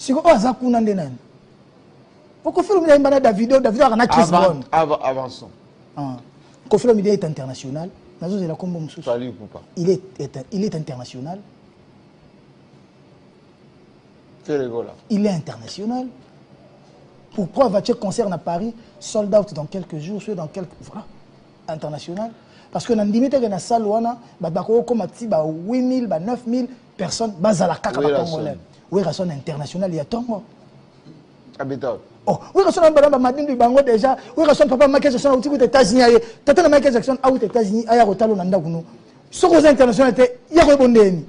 Si vous avez un coup pourquoi faire David a Chris Brown avançons. Kofi Olomide est international. Il est international. Il est international. Pourquoi va-t-il concert à Paris, sold out dans quelques jours, soit dans quelques... Voilà, international. Parce que dans limite dans la salle, comme 8 000, 9 000 personnes, bazala kaka congolais. Oui, raison international, il y a tant. Oh, oui, raison madame du bango déjà. Oui, raison papa Michael Jackson aux États-Unis. Tata Michael Jackson aux États-Unis, aya rotalo nanda kuno. Ce qu'on international était, il y a rebondé.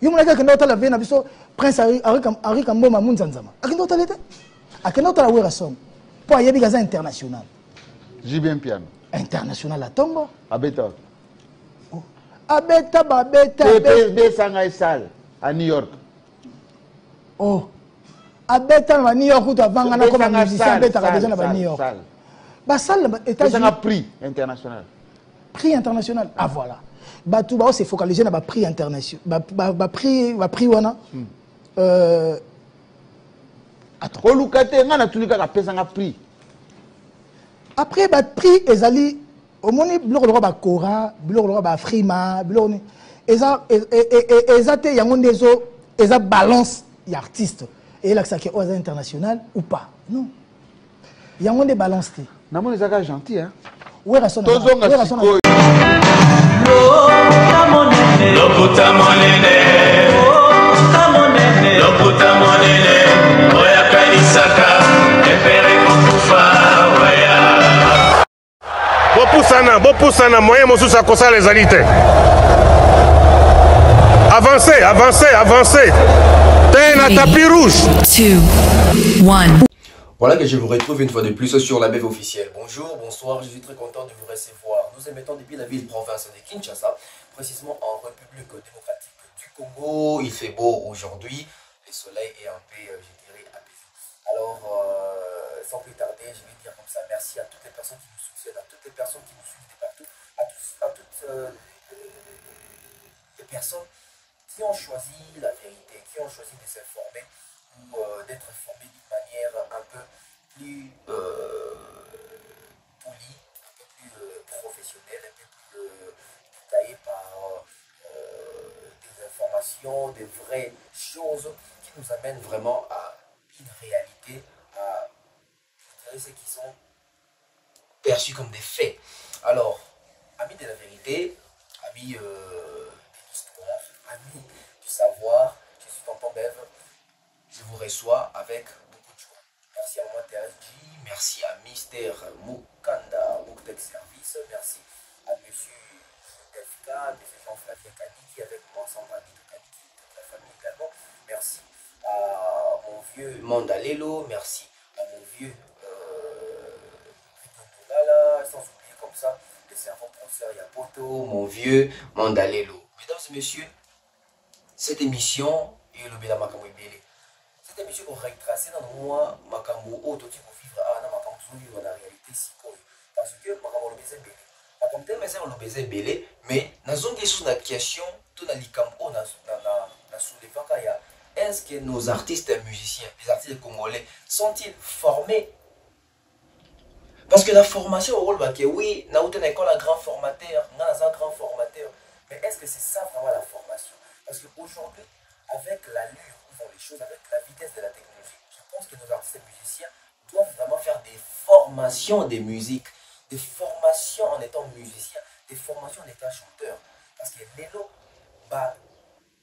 Il y a quelqu'un d'autre la veine abisso Prince Henri Kambo Mamunzanzama. A quelqu'un d'autre l'était. A quelqu'un d'autre la oui raison. Pour y aller gaza international. J'ai bien piano. International à Tombo. Abeta. Abeta. TPSB Shanghai Salle à New York. Oh. Abeta à New York, tu as vendu comme un musicien. Abeta déjà à New York. Bah salle États-Unis. C'est un prix international. Prix international. Ah voilà. Bah tout bah c'est focalisé dans le prix international. Bah prix wana. Attends. Au Lucate, on a tout le cas à prix. Après, le prix est allé au monde, il y a Cora, il y a Frima, il y a balance d'artistes. Et là, c'est international ou pas. Non. Il y a des balances. Non, mais les gars gentils, hein. Oui, raison. Bopusana, moyen mosusu akosa les alités. Avancez. T'es un tapis rouge. 2, 1. Voilà que je vous retrouve une fois de plus sur la BEV officielle. Bonjour, bonsoir, je suis très content de vous recevoir. Nous émettons depuis la ville-province de Kinshasa, précisément en République démocratique du Congo. Il fait beau aujourd'hui, le soleil est un peu, je dirais, apaisé. Alors, sans plus tarder, je vais dire comme ça merci à toutes les personnes qui nous soutiennent, à toutes les personnes qui nous suivent de partout, à toutes les personnes qui ont choisi la vérité, qui ont choisi de s'informer ou d'être formés d'une manière un peu plus polie, un peu plus professionnelle, un peu plus détaillée par des informations, des vraies choses qui nous amènent vraiment à une réalité, à ce qui sont perçus comme des faits. Alors, amis de la vérité, amis de l'histoire, amis du savoir, je suis Tonton Bev, je vous reçois avec beaucoup de joie. Merci à moi TSG, merci à Mister Mukanda Muktek Service, merci à Monsieur FK, Monsieur Jean-Flavien Kaniki avec moi, Sandra Nito Kaniki, toute la famille également. Merci à mon vieux Mandalelo, merci à mon vieux Rikondolala, sans oublier comme ça le servant professeur Yapoto, mon vieux Mandalelo. Mesdames et messieurs, cette émission est le Bela Makambo Ibele. Cette émission est retracée dans le mois Makambo Auto qui pour vivre à Makambo vivre la réalité si parce que Makambo le baiser belé. Makambo tel mais le baiser belé, mais dans une question de question, tout dans l'Ikambo na soulevé kaya. Est-ce que nos artistes et musiciens, les artistes congolais, sont-ils formés? Parce que la formation au rôle, oui, nous avons une école à grand formateur, nous avons un grand formateur. Mais est-ce que c'est ça vraiment la formation? Parce qu'aujourd'hui, avec l'allure où vont les choses, avec la vitesse de la technologie, je pense que nos artistes et musiciens doivent vraiment faire des formations de musique, des formations en étant musicien, des formations en étant chanteur. Parce que les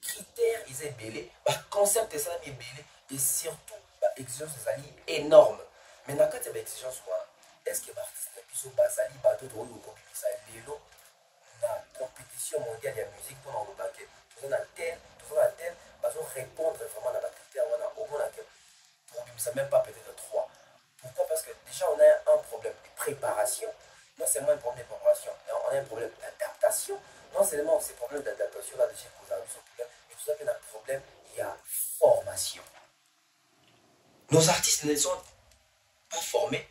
critères, ils sont belés, concept est belé, et surtout, exigence est énorme. Maintenant, quand il y a des exigences, est-ce que l'artiste est basali, bateau de l'eau, la compétition mondiale de la musique pour le baquet, tout ça, répondre vraiment à la critère, au moins ça même pas peut-être 3. Pourquoi? Parce que déjà on a un problème de préparation, non seulement un problème de préparation, mais on a un problème d'adaptation. Non seulement ces problèmes d'adaptation là déjà qu'on a vu ce problème, mais tout ça qu'il y a un problème, il y a formation. Nos artistes ne sont pas formés.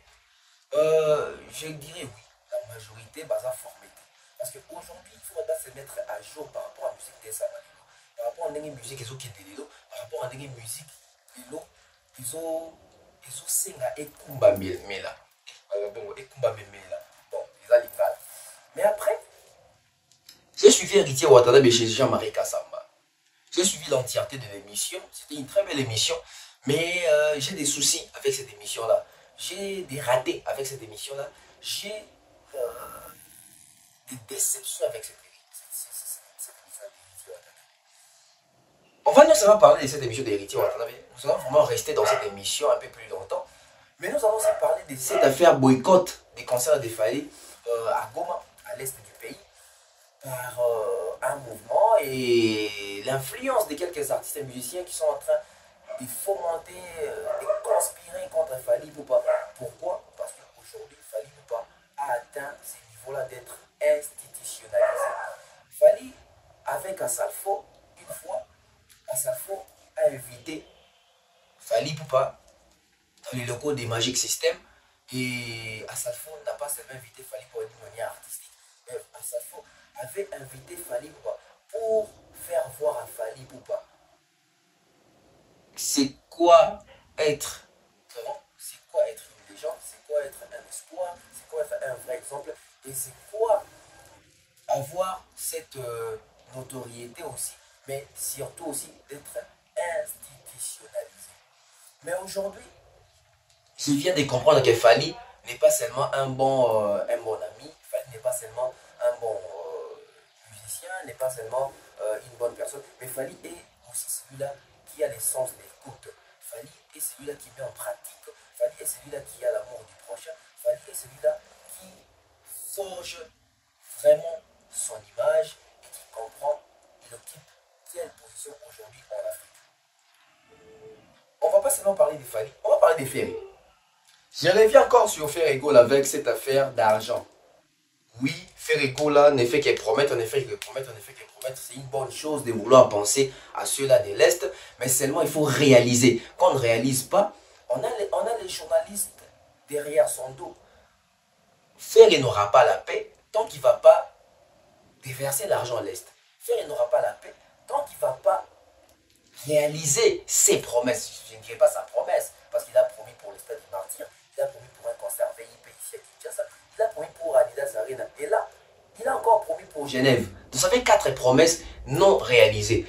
Je dirais oui, la majorité basa formée. Parce qu'aujourd'hui, il faut se mettre à jour par rapport à la musique des Samalino, par rapport à la musique des Okindelido, par rapport à la musique lelo ezosenga ekumba mela bon ekumba memela bon eza lingala. Mais après j'ai suivi Héritier Watanabe chez Jean-Marie Kassamba. J'ai suivi l'entièreté de l'émission. C'était une très belle émission. Mais j'ai des soucis avec cette émission-là. J'ai des ratés avec cette émission-là. J'ai des déceptions avec cette émission d'Héritier Watanabe. On va non seulement parler de cette émission d'Héritier Watanabe, nous allons vraiment rester dans cette émission un peu plus longtemps. Mais nous allons aussi parler de cette affaire boycott des concerts de Fally à Goma, à l'est du pays, par un mouvement et l'influence de quelques artistes et musiciens qui sont en train de fomenter, de conspirer contre Fally Ipupa. Pourquoi? Parce qu'aujourd'hui, Fally Ipupa a atteint ce niveau-là d'être institutionnalisé. Fally, avec Asalfo, une fois, Asalfo a invité Fally Ipupa dans les locaux des Magic System et Asalfo n'a pas seulement invité Fally pour une manière artistique, mais Asalfo avait invité Fally Ipupa pour faire voir à Fally Ipupa c'est quoi être grand, c'est quoi être une légende, c'est quoi être un espoir, c'est quoi être un vrai exemple et c'est quoi avoir cette notoriété aussi, mais surtout aussi d'être institutionnalisé. Mais aujourd'hui, je viens de comprendre que Fally n'est pas seulement un bon ami, Fally n'est pas seulement un bon musicien, n'est pas seulement une bonne personne, mais Fally est aussi celui-là qui a l'essence de l'écoute. Fally est celui-là qui met en pratique. Fally est celui-là qui a l'amour du prochain. Fally est celui-là qui forge vraiment son image et qui comprend il occupe quelle position aujourd'hui en Afrique. On ne va pas seulement parler de Fally, on va parler des Ferry. Je reviens encore sur Ferrigol avec cette affaire d'argent. Oui, Ferrigol ne fait que promettre, en effet, que promettre, en effet, que promettre. C'est une bonne chose de vouloir penser à ceux-là de l'Est, mais seulement il faut réaliser. Quand on ne réalise pas, on a les journalistes derrière son dos. Ferry n'aura pas la paix tant qu'il ne va pas déverser l'argent à l'Est. Ferry n'aura pas la paix tant qu'il ne va pas réaliser ses promesses. Je ne dirais pas sa promesse, parce qu'il a promis pour le Stade du Martyr, il a promis pour un concert VIP ici à Kinshasa, il a promis pour Adidas Arena, et là, il a encore promis pour Genève. Donc ça fait 4 promesses non réalisées.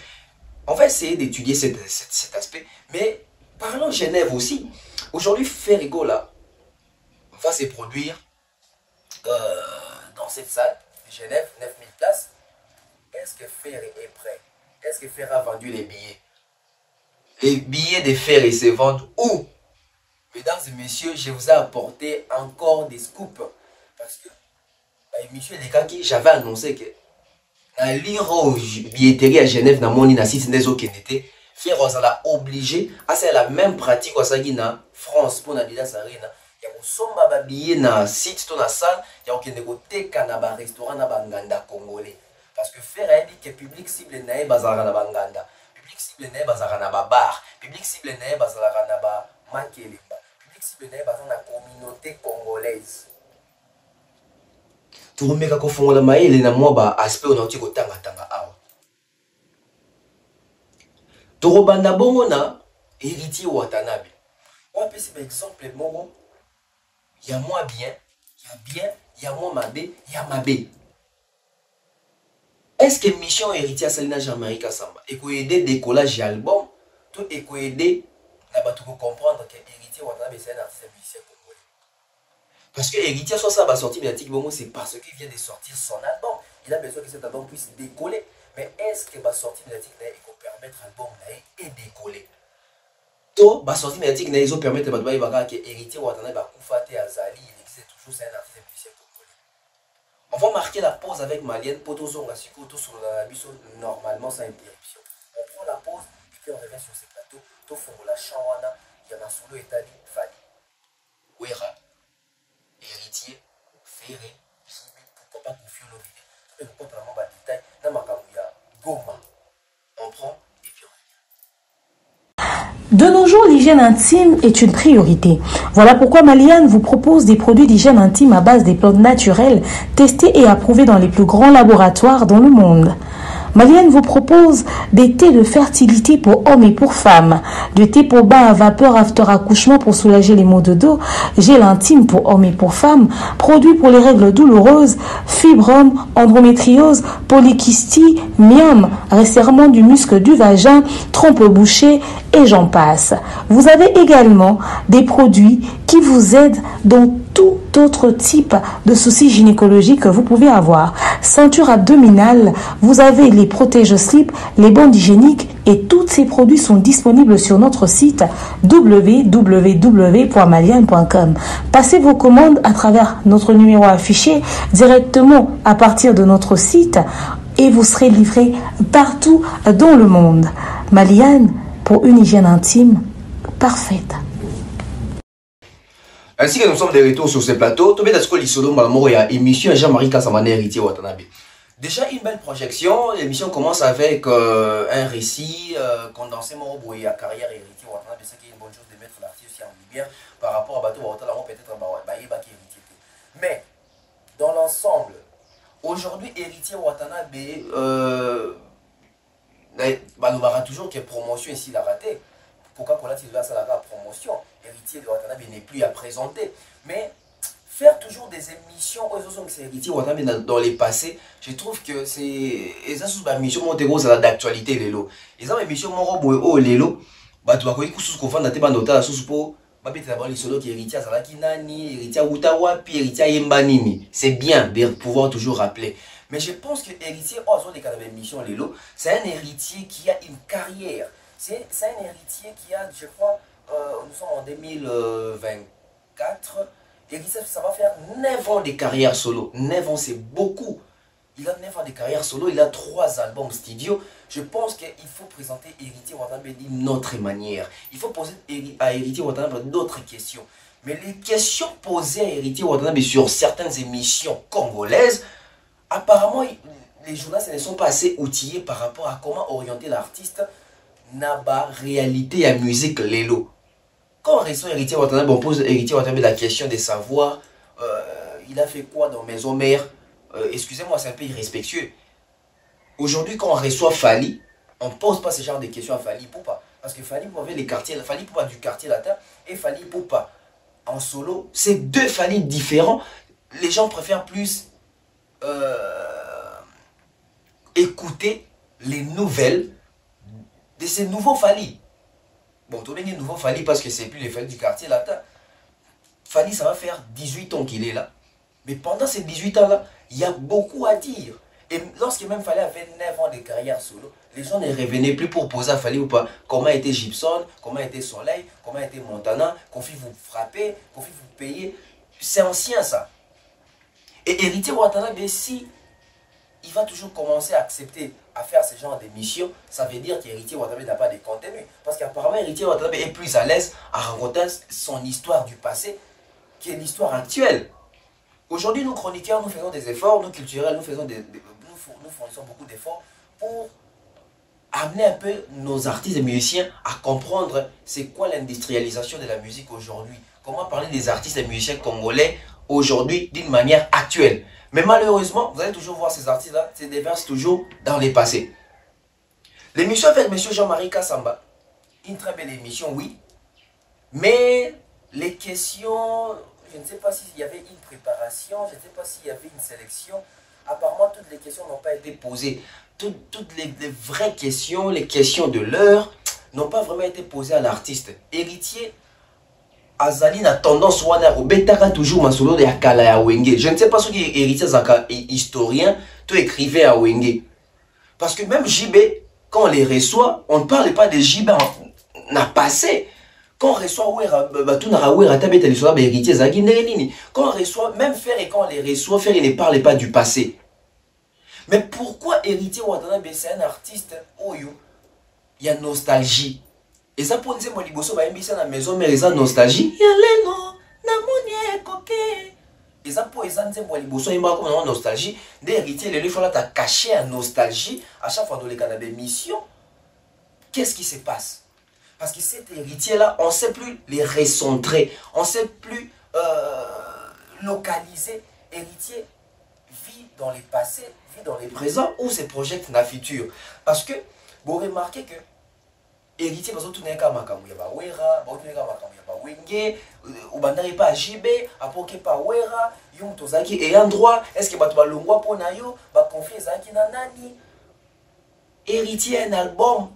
On va essayer d'étudier cet aspect, mais parlons Genève aussi. Aujourd'hui, Ferrigol va se produire dans cette salle de Genève, 9000 places. Est-ce que Ferry est prêt? Est-ce que Ferry a vendu les billets? Les billets de Ferry se vendent où? Mesdames et messieurs, je vous ai apporté encore des scoops. Parce que, monsieur Lekaki, j'avais annoncé que la lire billetterie à Genève, dans mon site des autres qui Ferry a obligé à faire la même pratique en France pour Adidas Arena. Il y a un billet dans le site, dans la salle, il y a un restaurant dans Banganda congolais. Parce que Ferry a dit que le public cible n'est pas dans Banganda. Public cible n'est pas dans bar. Public cible n'est pas dans Makelemba. Public cible n'est pas dans la communauté congolaise. Tout le monde a fait la maille et a aspect au antique tanga awa. Tout le monde a héritier Watanabe. On va passer par exemple, il y a moins bien, il y a moins mabé, il y a mabé. Est-ce que mission héritier Salina Jean-Marie Kassamba et qu'on aider décollage d'album, tout et qu'on aider à comprendre que héritier Watanabe c'est un artiste musicien congolais. Parce que héritier soit ça va sortir médiatique, c'est parce qu'il vient de sortir son album. Il a besoin que cet album puisse décoller. Mais est-ce que va sortir médiatique et qu'on permettre l'album et décoller? Tout va sortir médiatique et ils permettre que héritier Watanabe va koufater Azali, il existe toujours c'est un artiste musicien congolais. On va marquer la pause avec Malienne pour tous on normalement sans interruption. On prend la pause et puis on revient sur ce plateau. Tout fond la chawana, il y a un solo établi, Fally, Wera, héritier, Ferry, pourquoi pas confier nos vidéos. Mais pourquoi pas vraiment détail dans ma carouilla, Goma. On prend et puis on revient. De nos jours, l'hygiène intime est une priorité. Voilà pourquoi Maliane vous propose des produits d'hygiène intime à base des plantes naturelles testés et approuvés dans les plus grands laboratoires dans le monde. Malienne vous propose des thés de fertilité pour hommes et pour femmes, du thé pour bain à vapeur after accouchement pour soulager les maux de dos, gel intime pour hommes et pour femmes, produits pour les règles douloureuses, fibrome, endométriose, polykystie, myome, resserrement du muscle du vagin, trompe bouchée et j'en passe. Vous avez également des produits qui vous aident dans tout autre type de soucis gynécologiques que vous pouvez avoir. Ceinture abdominale, vous avez les protège-slip, les bandes hygiéniques et tous ces produits sont disponibles sur notre site www.malienne.com. Passez vos commandes à travers notre numéro affiché directement à partir de notre site et vous serez livré partout dans le monde. Malienne, pour une hygiène intime parfaite. Ainsi que nous sommes de retour sur ce plateau, tout le monde a émission Jean-Marie Kassamane Héritier Watanabe. Déjà une belle projection, l'émission commence avec un récit condensé à carrière Héritier Watanabe, c'est une bonne chose de mettre l'artiste aussi en lumière par rapport à Bateau Watanabe, peut-être Héritier. Mais dans l'ensemble, aujourd'hui Héritier Watanabe, on aura toujours que promotion ici l'a raté. Pourquoi qu'on a tiré ça la promotion? Héritier de Watanabe n'est plus à présenter. Mais faire toujours des émissions aux Héritier Watanabe dans les passés, je trouve que c'est une émission d'actualité. Les émissions Moro Lelo, tu vas connaître ce qu'on fait dans tes bandes d'hôtel, c'est bien de pouvoir toujours rappeler. Mais je pense que Héritier, c'est un héritier qui a une carrière. C'est un héritier qui a, je crois, nous sommes en 2024. Héritier, ça va faire 9 ans de carrière solo. 9 ans, c'est beaucoup. Il a 9 ans de carrière solo, il a 3 albums studio. Je pense qu'il faut présenter Héritier Watanabe d'une autre manière. Il faut poser à Héritier Watanabe d'autres questions. Mais les questions posées à Héritier Watanabe sur certaines émissions congolaises, apparemment, les journalistes ne sont pas assez outillés par rapport à comment orienter l'artiste n'a pas réalité à musique Lelo. Quand on reçoit Héritier Watanabe, on pose Héritier Watanabe la question de savoir il a fait quoi dans Maison Mère. Excusez-moi, c'est un peu irrespectueux. Aujourd'hui, quand on reçoit Fali, on ne pose pas ce genre de questions à Fali Poupa. Parce que Fali Poupa avait les quartiers, Fali Poupa du quartier latin et Fali Poupa en solo. C'est deux Fali différents. Les gens préfèrent plus écouter les nouvelles de ces nouveaux Fali. Bon, tout le monde est nouveau Fali parce que c'est plus les Fali du quartier latin. Fali, ça va faire 18 ans qu'il est là. Mais pendant ces 18 ans-là, il y a beaucoup à dire. Et lorsque même Fali avait 9 ans de carrière solo, les gens ne revenaient plus pour poser à Fali ou pas comment était Gibson, comment était Soleil, comment était Montana, Kofi vous frappez, Kofi vous payez. C'est ancien ça. Et Héritier Watanabe, si il va toujours commencer à accepter à faire ce genre d'émission, ça veut dire qu'Héritier Watanabe n'a pas de contenu. Parce qu'apparemment, Héritier Watanabe est plus à l'aise à raconter son histoire du passé qui est l'histoire actuelle. Aujourd'hui, nous chroniqueurs, nous faisons des efforts, nous culturels, nous fournissons beaucoup d'efforts pour amener un peu nos artistes et musiciens à comprendre c'est quoi l'industrialisation de la musique aujourd'hui. Comment parler des artistes et musiciens congolais aujourd'hui d'une manière actuelle. Mais malheureusement, vous allez toujours voir ces artistes-là se déversent toujours dans les passés. L'émission avec M. Jean-Marie Kassamba, une très belle émission, oui. Mais les questions, je ne sais pas s'il y avait une préparation, je ne sais pas s'il y avait une sélection. Apparemment, toutes les questions n'ont pas été posées. Toutes les vraies questions, les questions de l'heure, n'ont pas vraiment été posées à l'artiste. Héritier Azali a tendance à rebetaka toujours masolo de Akala ya Wenge. Je ne sais pas ce qui est héritier Zaka historien, tu écrivais à Wenge. Parce que même JB, quand on les reçoit, on ne parle pas de JB n'a passé. Quand on reçoit quand on reçoit, même Fer et quand on les reçoit, Fer il ne parle pas du passé. Mais pourquoi Héritier Watanabe c'est un artiste Oyo? Il y a nostalgie. Et ça pour dire moi liboso ba embisa na maison mais ça nostalgie. Yaleno na monie koke. Et ça pour dire moi liboso il m'a comme nostalgie. Des héritiers les faut là ta caché à nostalgie à chaque fois dans les canaux d'émission. Qu'est-ce qui se passe? Parce que cet héritier là, on ne sait plus les recentrer, on ne sait plus localiser. Héritier vit dans les passés, vit dans les présents ou se projette dans le futur. Parce que vous remarquez que héritier parce que tout n'est qu'à makamou ya ba wera, ba tout n'est qu'à makamou ya ba wenge, ou bandari pas JB, apoke pas wera, yum tozaki et en droit, est-ce que ba to ba longwa pona yo, ba confier zaki na nani? Héritier un album.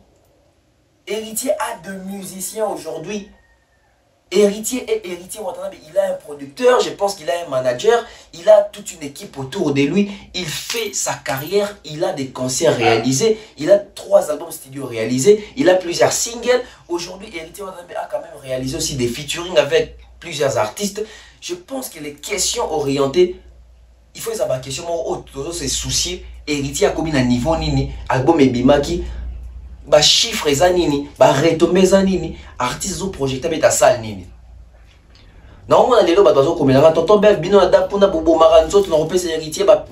Héritier a deux musiciens aujourd'hui. Héritier est héritier Watanabe, il a un producteur, je pense qu'il a un manager, il a toute une équipe autour de lui, il fait sa carrière, il a des concerts réalisés, il a 3 albums studio réalisés, il a plusieurs singles. Aujourd'hui, Héritier Watanabe a quand même réalisé aussi des featuring avec plusieurs artistes. Je pense que les questions orientées, il faut savoir question autour se soucier. Héritier a commis un niveau nini, album et bimaki. Ba chiffre za nini, ba retombé za nini, artiste zo projecta beta salle nini. Non on a lelo ba dozo komela tonton bef bino ada puna bobo maranzo to repese héritier ba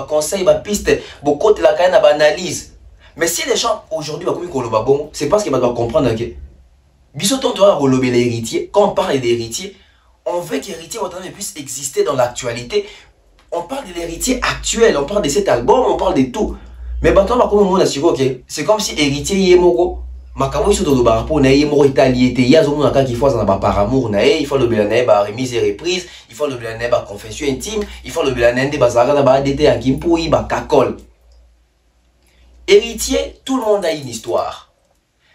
conseil ba piste bo côté la kana ba analyse. Mais si les gens aujourd'hui ba komi koloba bon, c'est parce que ba doit comprendre que biso ton doit relever l'héritier. Quand on parle d'héritier, on veut qu'héritier puisse exister dans l'actualité. On parle de l'héritier actuel, on parle de cet album, on parle de tout. Mais maintenant, c'est comme si héritier Yemoro, Makamo iso do barapo na Yemoro Italie était yazo na ka qu'il faut en par amour na il faut le belané ba remise et reprise, il faut le belané ba confession intime, il faut le belané de bazara na ba dété en kimpui ba kakol. Héritier, tout le monde a une histoire.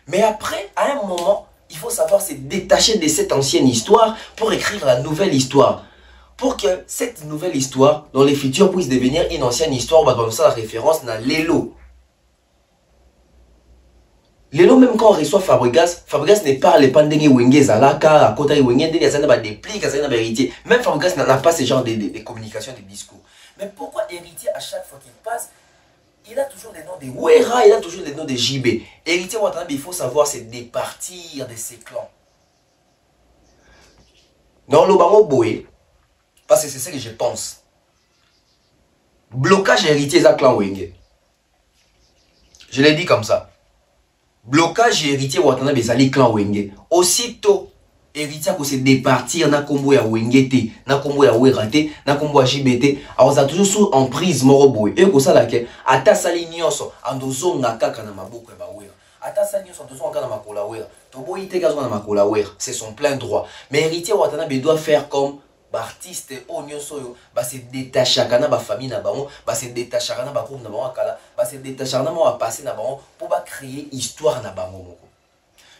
Mais après, à un moment, il faut savoir se détacher de cette ancienne histoire pour écrire la nouvelle histoire. Pour que cette nouvelle histoire, dans les futurs, puisse devenir une ancienne histoire, on va donner ça la référence dans Lelo. Lelo, même quand on reçoit Fabregas, Fabregas ne parle pas de Wenge Zalaka, à côté de Wenge, il y a des plis, il y a des vérités. Même Fabregas n'a pas ce genre de communication, de discours. Mais pourquoi Héritier, à chaque fois qu'il passe, il a toujours des noms de Wera, il a toujours des noms de JB. Héritier Watanabe, il faut savoir se départir de ses clans. Dans l'Obama Boé, parce que c'est ce que je pense. Blocage héritier à clan Wenge. Je l'ai dit comme ça. Blocage héritier Watanabe Zali clan Wenge. Aussitôt, héritier ko se départir na kombo ya Wenge te, na kombo ya Wera te, na kombo ya JBT, alors ça toujours sous emprise moroboy. Et ko sala ke ata sali nyonso andozo ngaka na maboko ba Wera. Ata sali nyonso andozo ngaka na makola Wera. Tobo ite gazo na makola Wera, c'est son plein droit. Mais héritier Watanabe doit faire comme artiste oignon soyo ba se détacher kana ba famille na bango ba se détacher kana ba groupe na bango kala ba se détacher kana ba passer na bango pour ba créer histoire na bango moko.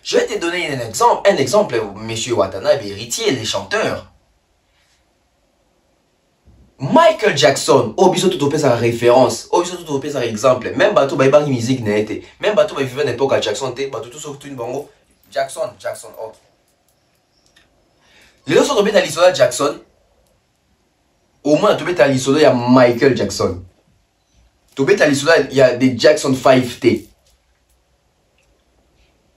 Je vais te donner un exemple monsieur Watanabe héritier les chanteurs. Michael Jackson obiso tout opé sa référence obiso tout opé sa exemple même bato ba ba musique na été même bato ba vivre n'époque à Jackson te bato tout sauf une bango Jackson OK. Les autres sont tombés dans l'histoire de Jackson. Au moins, tombé dans l'histoire, il y a Michael Jackson. Tombé dans l'histoire, il y a des Jackson 5T.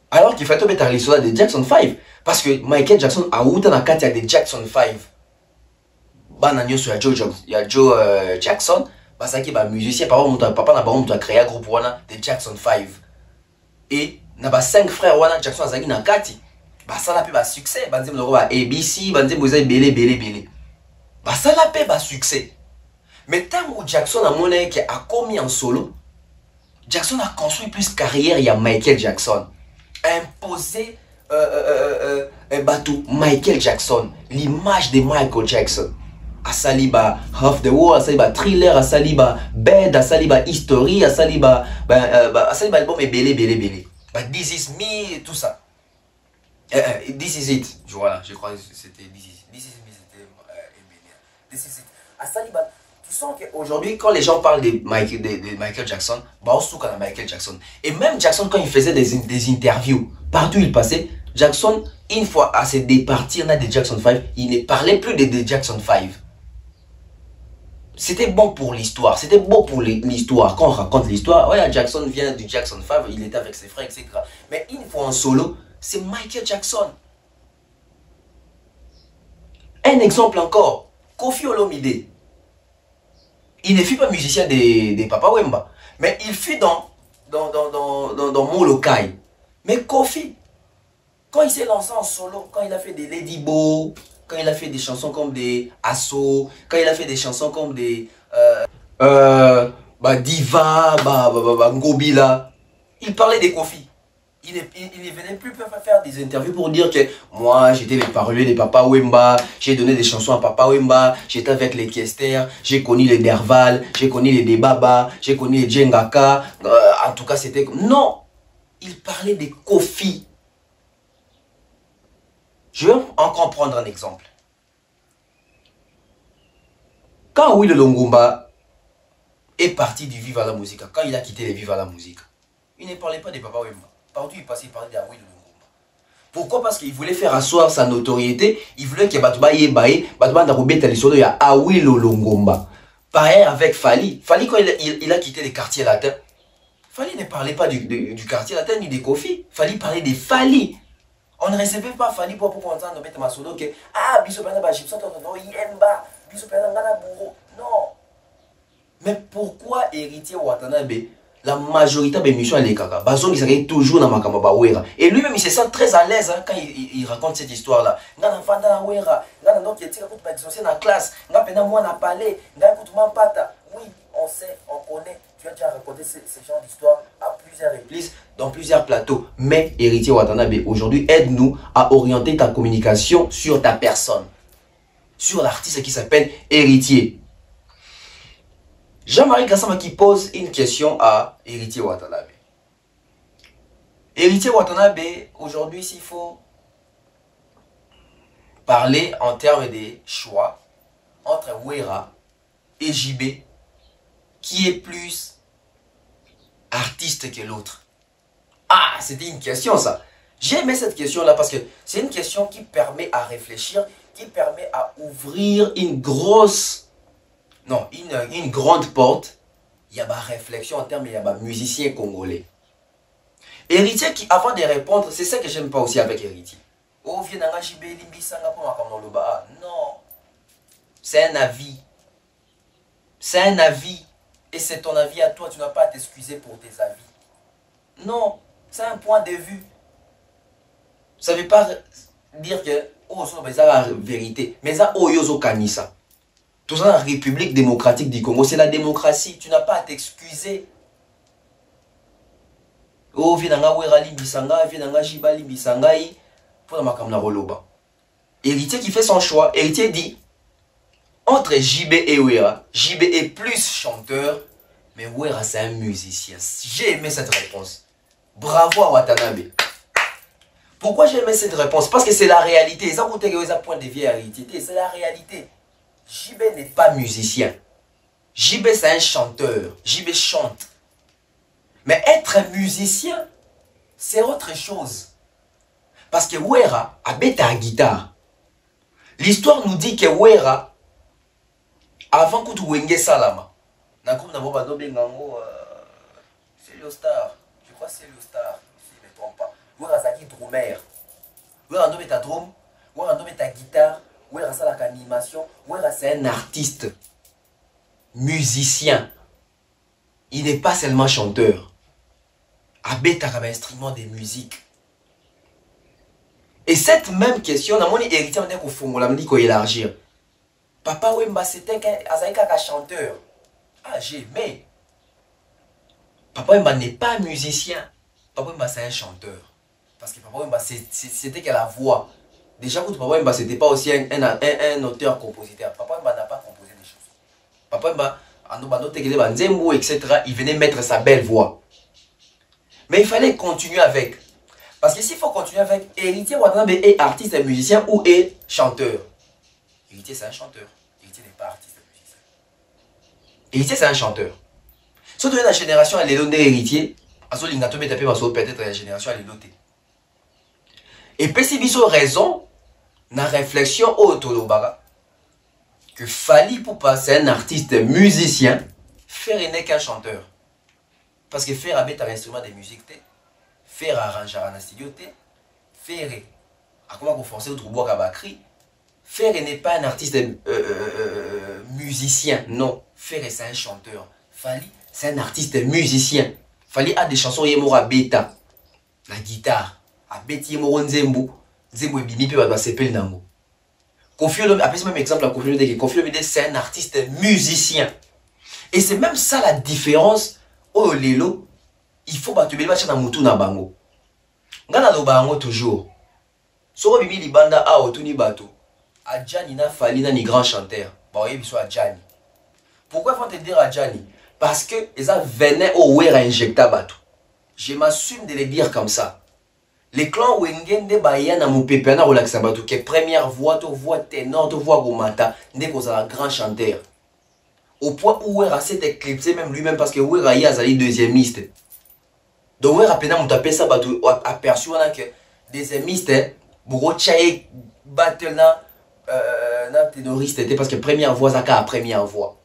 Alors qu'il faut tomber dans l'histoire des Jackson 5. Parce que Michael Jackson a outé dans la carte, il y a des Jackson 5. Il y a Joe Jackson. Parce qu'il y a musicien, papa n'a créé un groupe des Jackson 5. Et il y a 5 frères Jackson dans la carte. Bah ça la paix bah succès bah dire bah ABC bah dire vous avez belé bah ça la paix bah succès mais tant où Jackson a monnaie qui a commis en solo Jackson a construit plus carrière il y a Michael Jackson imposé bateau Michael Jackson l'image de Michael Jackson à Saliba Half the World à Saliba Thriller à Saliba Bed à Saliba History à Saliba à Saliba album est belé bah This Is Me tout ça. This Is It, voilà, je crois que c'était This Is Me, c'était This Is It. À Saliba, tu sens qu'aujourd'hui, quand les gens parlent de Michael Jackson, bah on se trouve Michael Jackson. Et même Jackson, quand il faisait des interviews, partout où il passait, Jackson, une fois à se départir de Jackson 5, il ne parlait plus de Jackson 5. C'était bon pour l'histoire, c'était beau pour l'histoire. Quand on raconte l'histoire, ouais, Jackson vient du Jackson 5, il était avec ses frères, etc. Mais une fois en solo, c'est Michael Jackson. Un exemple encore, Kofi Olomide. Il ne fut pas musicien des Papa Wemba, mais il fut dans Molokai. Mais Kofi, quand il s'est lancé en solo, quand il a fait des Lady Bo, quand il a fait des chansons comme des Asso, quand il a fait des chansons comme des Diva, Ngobila. Il parlait des Kofi. Il ne venait plus faire des interviews pour dire que moi, j'étais le parolier de Papa Wemba, j'ai donné des chansons à Papa Wemba, j'étais avec les Kester, j'ai connu les Derval, j'ai connu les Debaba, j'ai connu les Djengaka. En tout cas, c'était... Non! Il parlait des Kofi. Je vais encore prendre un exemple. Quand Will Longomba est parti du Viva la Musica, quand il a quitté les Viva la Musica, il ne parlait pas de Papa Wemba. Partout il passait, il parlait d'Awil Longomba. Pourquoi? Parce qu'il voulait faire asseoir sa notoriété. Il voulait que Batouba Yebaye, Batouba Ndakobeta Lisolo, il y a Awil Longomba. Pareil avec Fali. Fali, quand il a quitté les quartiers latins, Fali ne parlait pas du quartier latin ni des Kofi. Fali parlait des Fali. On ne recevait pas Fali pour entendre mettre ma solo que Biso Pena Bajipson, Yemba, Biso Pena Ngana Bouro. Non. Mais pourquoi héritier Watanabe? La majorité des émissions à l'Ekaka, Bazong il toujours dans Makamba Wera. Et lui-même il se sent très à l'aise quand il raconte cette histoire-là. Ngana Fanda Wera, Ngana donc il tire toute ma dissociation dans la classe, Ngana Pena moi n'a parlé, Ngana Koutouman Pata. Oui, on sait, on connaît. Tu as déjà raconté ce genre d'histoire à plusieurs reprises, dans plusieurs plateaux. Mais héritier Watanabe, aujourd'hui, aide-nous à orienter ta communication sur ta personne, sur l'artiste qui s'appelle héritier. Jean-Marie Gassama qui pose une question à héritier Watanabe. Héritier Watanabe, aujourd'hui, s'il faut parler en termes de choix entre Wera et JB, qui est plus artiste que l'autre? Ah, c'était une question ça. J'ai aimé cette question-là parce que c'est une question qui permet à réfléchir, qui permet à ouvrir une grande porte. Il y a ma réflexion en termes, il y a ma musicien congolais. Héritier qui, avant de répondre, c'est ça que j'aime pas aussi avec héritier. Oh, viens dans JB, non. C'est un avis. C'est un avis. Et c'est ton avis à toi, tu n'as pas à t'excuser pour tes avis. Non, c'est un point de vue. Ça ne veut pas dire que, oh, c'est la vérité. Mais ça, oh, yozo kanisa. Tout ça, la République démocratique du Congo, c'est la démocratie. Tu n'as pas à t'excuser. Oh, viens wera limbisanga, viens jiba limbisanga, pour la makamna roloba. Héritier qui fait son choix, héritier dit, entre JB et Wera, JB est plus chanteur, mais Wera c'est un musicien. J'ai aimé cette réponse. Bravo à Watanabe. Pourquoi j'ai aimé cette réponse? Parce que c'est la réalité. C'est la réalité. JB n'est pas musicien. JB c'est un chanteur. JB chante. Mais être un musicien, c'est autre chose. Parce que Wera a bêta à guitare. L'histoire nous dit que Wera, avant que tu wenge salama, na groupe n'abo bado bengango c'est le star, je crois c'est le star, si je ne me trompe pas. Wera zaki drummer, Wera ndo beta drum, Wera ndo beta guitare, Wera ça la animation, Wera c'est un artiste, musicien. Il n'est pas seulement chanteur. Abeta comme instrument de musique. Et cette même question, dans mon héritier, on dit qu'on faut élargir. Papa Wemba, c'était un chanteur. Ah, j'ai aimé. Papa Wemba n'est pas musicien. Papa Wemba, c'est un chanteur. Parce que Papa Wemba, c'était que la voix. Déjà, Papa Wemba, c'était pas aussi un auteur-compositeur. Papa Wemba n'a pas composé des choses. Papa Wemba, etc., il venait mettre sa belle voix. Mais il fallait continuer avec. Parce que s'il faut continuer avec, héritier Watanabe est artiste et musicien ou est chanteur. Héritier, c'est un chanteur. Héritier n'est pas artiste et musicien. Héritier, c'est un chanteur. Surtout la génération, elle est donnée héritier. Peut-être la génération, elle est dotée. Et puis, si vous avez raison, dans la réflexion autolobara, que Fali pour passer un artiste musicien, faire n'est qu'un chanteur. Parce que faire un instrument de musique, faire arranger un studio, faire à comment vous forcez votre bois à Bakri, faire n'est pas un artiste musicien, non. Faire c'est un chanteur. Fali, c'est un artiste musicien. Fali a des chansons yemora beta, la guitare, a beti yemoro nzembo, nzembo ebimi pe ba sepel nango. Kofi Olomide, après ce même exemple, Kofi Olomide c'est un artiste musicien. Et c'est même ça la différence. Oh lelo, il faut battre le match dans mutu na bango. Ngana lo bango toujours. Soro bibi libanda a otuni bato. Adjani na Falina ni grand chanteur. Bah oui, biso Adjani. Pourquoi faut te dire Adjani? Parce que ça venait au Wera injecta bato. Je m'assume de le dire comme ça. Les clans Wengende Bayana Moupepena relaxa bato. Que première voix, tu voix ténor, tu voix Gomata. N'est qu'un grand chanteur. Au point où Wera s'est éclipsé même lui-même parce que Wera y a zali deuxiémiste. Donc Wera pena moutapé ça bato aperçu que deuxiémiste beaucoup tchaï battle na ténoriste parce que première voix ça à première voix.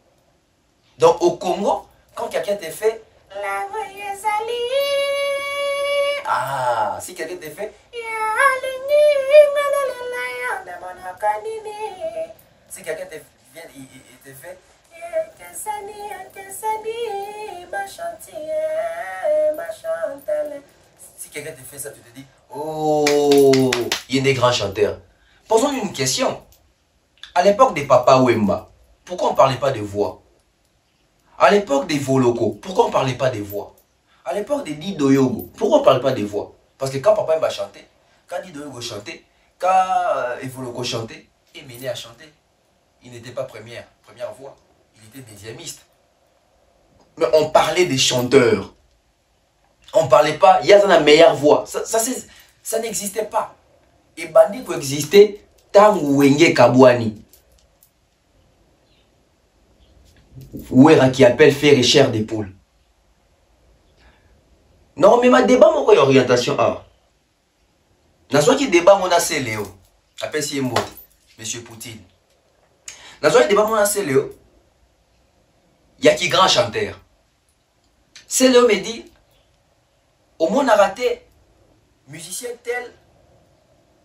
Donc au Congo quand quelqu'un te fait la voix zali ah si quelqu'un te fait si quelqu'un te vient il te fait si quelqu'un te fait ça, tu te dis oh, il y a des grands chanteurs. Posons une question. À l'époque des Papa Wemba, pourquoi on ne parlait pas de voix? À l'époque des Voloko, pourquoi on ne parlait pas de voix? À l'époque des Dido Yogo, pourquoi on ne parlait pas de voix? Parce que quand Papa Wemba chantait, quand Dido Yogo chantait, quand Voloko chantait, il menait à chanter. Il n'était pas première voix. Il était deuxiémiste. Mais on parlait des chanteurs. On ne parlait pas, il y a la meilleure voix. Ça n'existait pas. Et Bandi coexistait tant Wenge Kabouani. Ouera qui appelle faire et chair d'épaule. Non, mais ma débat, mon orientation. Ah. Dans ce qui débat, mon assez Léo. Appelle si moi, Monsieur Poutine. Dans ce qui débat, mon assez Léo. Il y a qui grand chanteur. C'est Léo me dit. Au moins on a raté musicien tel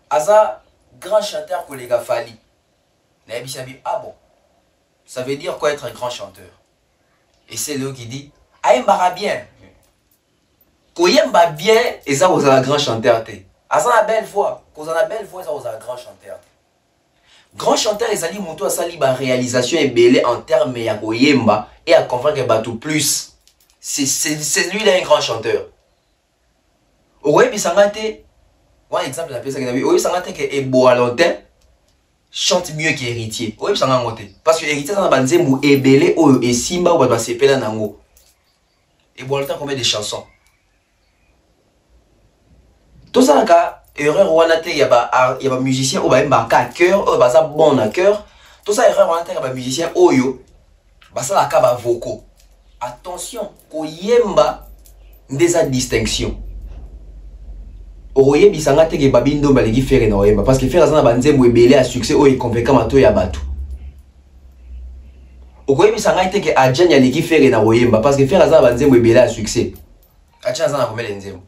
Aza grand chanteur que les gars Fali. Ah bon, ça veut dire quoi être un grand chanteur? Et c'est Léo qui dit Aïmbara bien. Koyemba bien et ça vous a un grand chanteur. Aza la belle voix. Quand on a belle voix, ça vous a un grand chanteur. Grand chanteur et Zali Moutou a sali ba réalisation et belé en termes ya Koyemba et à convaincre Batou plus. C'est lui là un grand chanteur. Oui, mais ça m'a été. Un exemple, oui, ça m'a été que Ebo Alontin chante mieux qu'Héritier. Oui, ça m'a été. Parce que Héritier, ça m'a dit que Ebele et Simba ou Sepela Nango. Ebo Alontin combien de chansons. Tout ça, erreur ou il y a un musicien ou un cœur, ou un bon à cœur. Tout ça, erreur ou il y a un musicien Oyo. Ça, la caba vocaux. Attention, Koyemba des distinctions. Oye bisanga teke babindo balegi faire na oyemba parce que faire ça na banzembo ebele à succès o e convaincant mato ya batu. Oye bisanga teke adjani alegi faire na oyemba parce que faire ça na banzembo ebele à succès. Adjani ça na komela nzembo.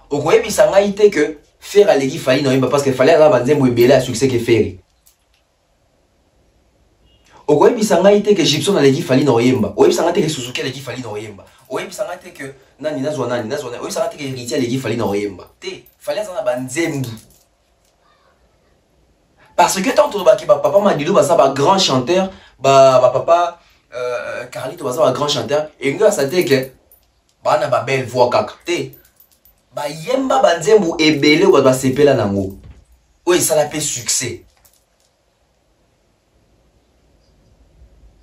Oye bisanga teke faire alegi fali na oyemba parce que fallait ça na banzembo ebele à succès que faire. Oye bisanga teke Gibson alegi fali na oyemba. Oye bisanga teke Suzuki alegi fali na oyemba. Oui, ça m'a été que nani nazwana. Oui, ça m'a été que héritier les fallait na oyemba. Té, fallait ça na banzembu. Parce que tant que papa m'a dit ça va grand chanteur, papa Carlito va ça va grand chanteur et nga ça té que na ba belle voix kaka. Té, yemba banzembu ebele ou ba sepela nango. Oui, ça l'a fait succès.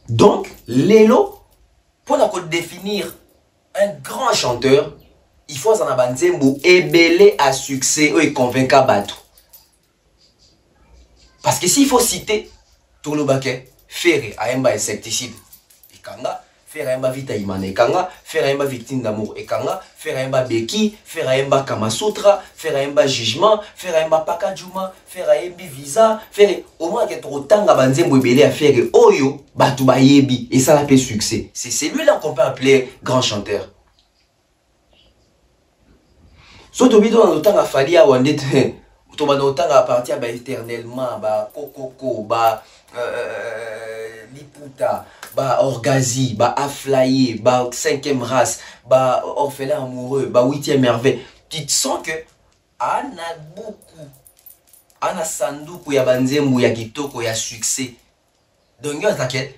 Donc, Lelo pour la définir un grand chanteur, il faut en abanzembo ebele à succès et convaincre Batou. Parce que s'il faut citer tout le baquet, faire Aemba insecticide, et kanga, faire Aemba vitaïmane, et kanga, faire Aemba victime d'amour, et kanga, faire Aemba beki, faire Aemba kamasutra, faire Aemba jugement, faire Aemba pakajuma, faire Aemba visa, faire au moins que trop tanga banzembo ebele à faire oyo, Batou bayebi, et ça l'a fait succès. C'est celui-là qu'on peut appeler grand chanteur. Surtout dans le temps à Falia ou en été, tout le temps à partir éternellement, Kokoko, Liputa, Orgazi, Aflaye, 5e race, Orphelin amoureux, 8e merveille. Tu te sens que Anna beaucoup, Anna Sandoukou, ya banzembo, ya kitoko, ya succès. Donc, t'inquiète,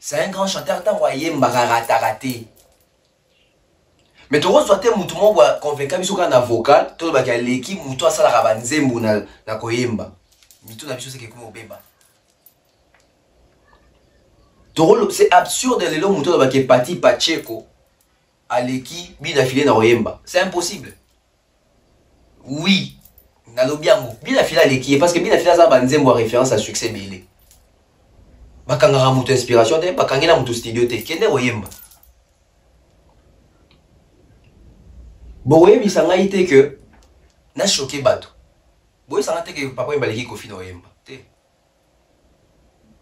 C'est un grand chanteur, tant voyez raté. Mais tu reçois tes moutons convaincant sur un vocal, tout le monde l'équipe mouton à la rabanzembo na koyemba. Mito na biso c'est que comme beba. C'est absurde les longs moutons qui parti Pacheco à l'équipe bien affilé na koyemba. C'est impossible. Oui, na lobiango bien affilé à l'équipe parce que bien affilé à banzembo référence à succès belé. Bakangara mouton inspiration te, bakangela mouton studio te, kende koyemba. Bon, oui, ça a été que n'a choqué bateau. Bon, ça a été que papa m'a dit qu'on finit au yemba.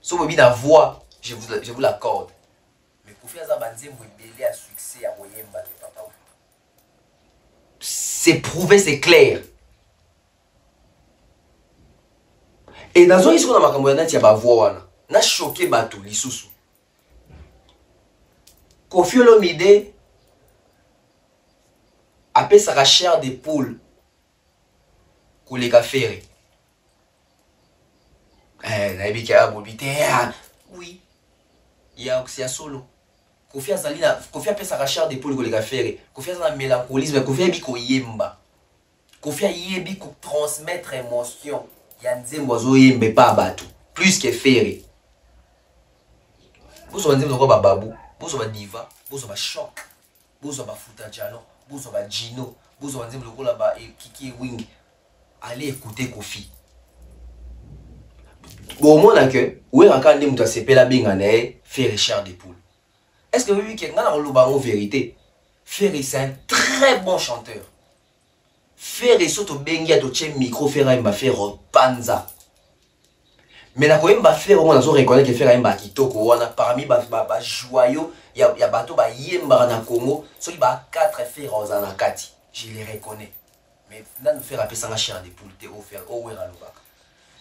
Sauf que la voix, je vous l'accorde. Mais pour faire ça, banzé vous belé à succès à yemba de papa. C'est prouvé, c'est clair. Et dans une histoire dans ma campagne, il y a ma voix n'a choqué bateau, l'issoussou. Koffi Olomide après ça chair des poules pour les cafés. Oui, il y a aussi un solo. Koffi après ça chair des poules pour les cafés. Koffi a un mélancolisme, Koffi a biko yemba. Koffi a biko transmettre émotion. Il y a un oiseau yembe pas bateau, plus que ferré. Vous savez quoi babou, vous savez diva, vous savez choc, vous savez fouta jalon. Vous avez Gino, vous avez le là-bas et Kiki Wing. Allez écouter Koffi. Bon, au moins, que, où est-ce que vous avez la bingane, faire chair des poules? Est-ce que vous voyez qu'il y a en vérité? Ferry, c'est un très bon chanteur. Ferry, surtout bengia to tche micro, Ferry, m'a fait panza. Mais la quand même va faire, on a reconnaître que Ferry, m'a kitoko, on a parmi les joyaux. Il y a bateau ba yemba na Congo, so il ba 4 féroces en akati. Je les reconnais. Mais là nous faire appeler ça la chair des poules te offert au wera lobaka.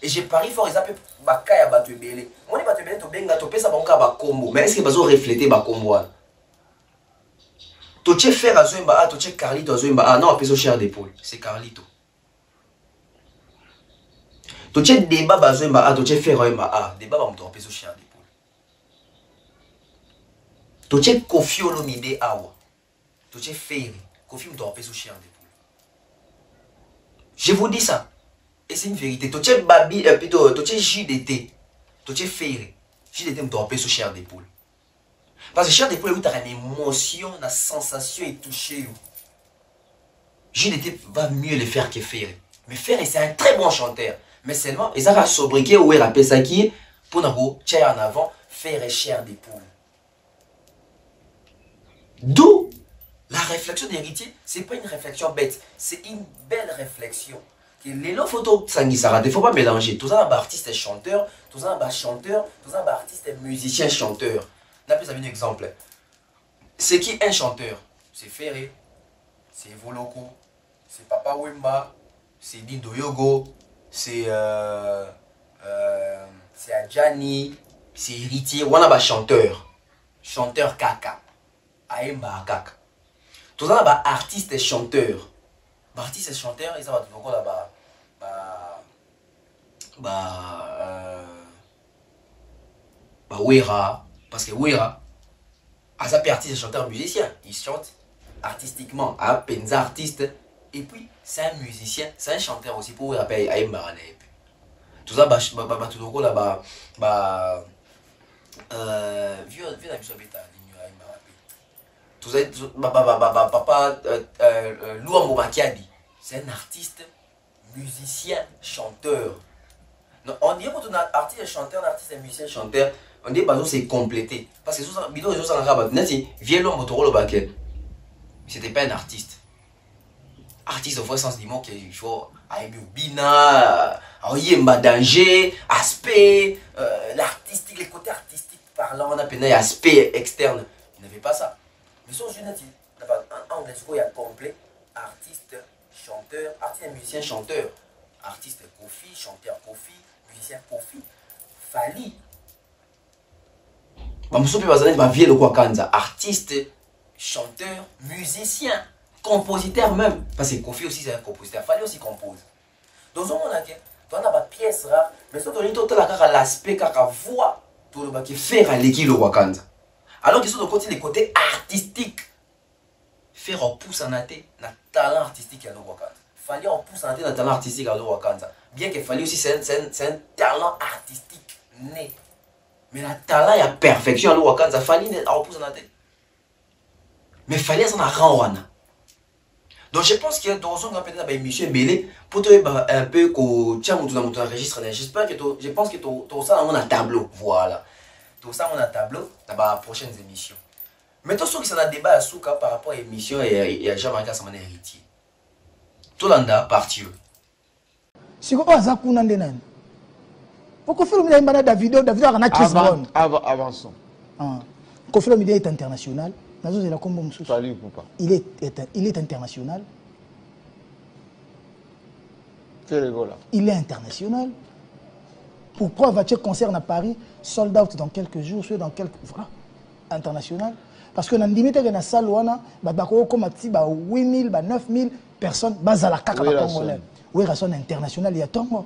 Et j'ai pari fort exemple ba kaya bateau belé. Moi bateau belé to benga to pesa ba ba combo. Mais est-ce que bazo refléter ba combo wana? To che faire azo mba to che Carlito azo mba ah non appeler chair des poules. C'est Carlito. To che débat bazo mba to che faire mba ah débat ba mto appeler chair des poules. Tu sais Koffi Olomide awa. Tu sais Ferry. Koffi me doit sous chien de poule. Je vous dis ça. Et c'est une vérité. Tu sais Babi, plutôt, tu sais JDT. Tu sais Ferry. JDT me doit sous chien de poule. Parce que chien de poule, tu as une émotion, une sensation et toucher. JDT va mieux le faire que Ferry. Mais Ferry, c'est un très bon chanteur. Mais seulement, ils ont sobriqué où est la pesa qui pour nous tirer en avant, faire chien de poule. D'où la réflexion d'héritier, ce n'est pas une réflexion bête, c'est une belle réflexion. Les longs photos, il ne faut pas mélanger. Tout ça, un artiste chanteur, tout ça, un chanteur, tout ça, un artiste musicien chanteur. On a plus un exemple. C'est qui un chanteur? C'est Ferry, c'est Voloko, c'est Papa Wemba, c'est Dindo Yogo, c'est Adjani, c'est héritier. On a un chanteur, chanteur Kaka. Aemba Kaka. Tout ça là artiste et chanteur. Artiste et chanteur, ils ont beaucoup là-bas. Wera. Parce que Wera, à sa artiste et chanteur musicien. Il chante artistiquement. À Penza artiste. Et puis, c'est un musicien, c'est un chanteur aussi pour rappeler Aemba. Tout ça, tout le là-bas. Vieux la mission bêta. Papa Luambo Makiadi, c'est un artiste, musicien, chanteur. On dit que tu es artiste, chanteur, artiste, musicien, chanteur. On dit que c'est complété. Parce que si vous avez vieux l'homme au le baquet, c'était pas un artiste. Artiste au vrai sens du mot qu'il faut Bina, Yemba Danger, aspect, l'artistique, les côtés artistiques parlant, on a peine aspect externe. Il n'avait pas ça. Mais son jeune en anglais, il y a complet artiste, chanteur, artiste, musicien, chanteur. Artiste Koffi, chanteur Koffi, musicien Koffi. Fali. Artiste, chanteur, musicien, compositeur même. Parce que Koffi aussi c'est un compositeur. Fali aussi compose. Dans un monde, on a une pièce rare, mais si on a l'aspect, la voix, tout le qui faire à l'équipe le Wakanda. Alors qu'ils sont de côté les côtés artistiques. Faire en pouce en athée, na talent artistique à le Wakanda. Fallait en pouce en athée, na talent artistique à le Wakanda. Bien qu'il fallait aussi, c'est un talent artistique né. Mais le talent et la perfection à le Wakanda, fallait en pouce en athée. Mais fallait s'en rendre. Donc je pense que dans un appel de Michel Bélé, pour te un peu que tu as mon enregistre, j'espère que je pense que tu as ça dans mon tableau. Voilà. Tu as ça dans mon tableau dans les prochaines émissions. Mais tout ce qui est un débat à Souka par rapport à l'émission et à Jean-Marc Assamane héritier. Tout le monde parti. Si vous avez un peu pourquoi faire une vidéo de Chris Brown Avançons. Kofi Olomide est international. Il est international. Il est international. Pourquoi va-t-il concert à Paris, sold out dans quelques jours, soit dans quelques... Voilà, international. Parce que dans limite que dans la salle, comme 8 000, 9 000 personnes, bazala kaka congolais. Oui, raison international, il y a Tongo.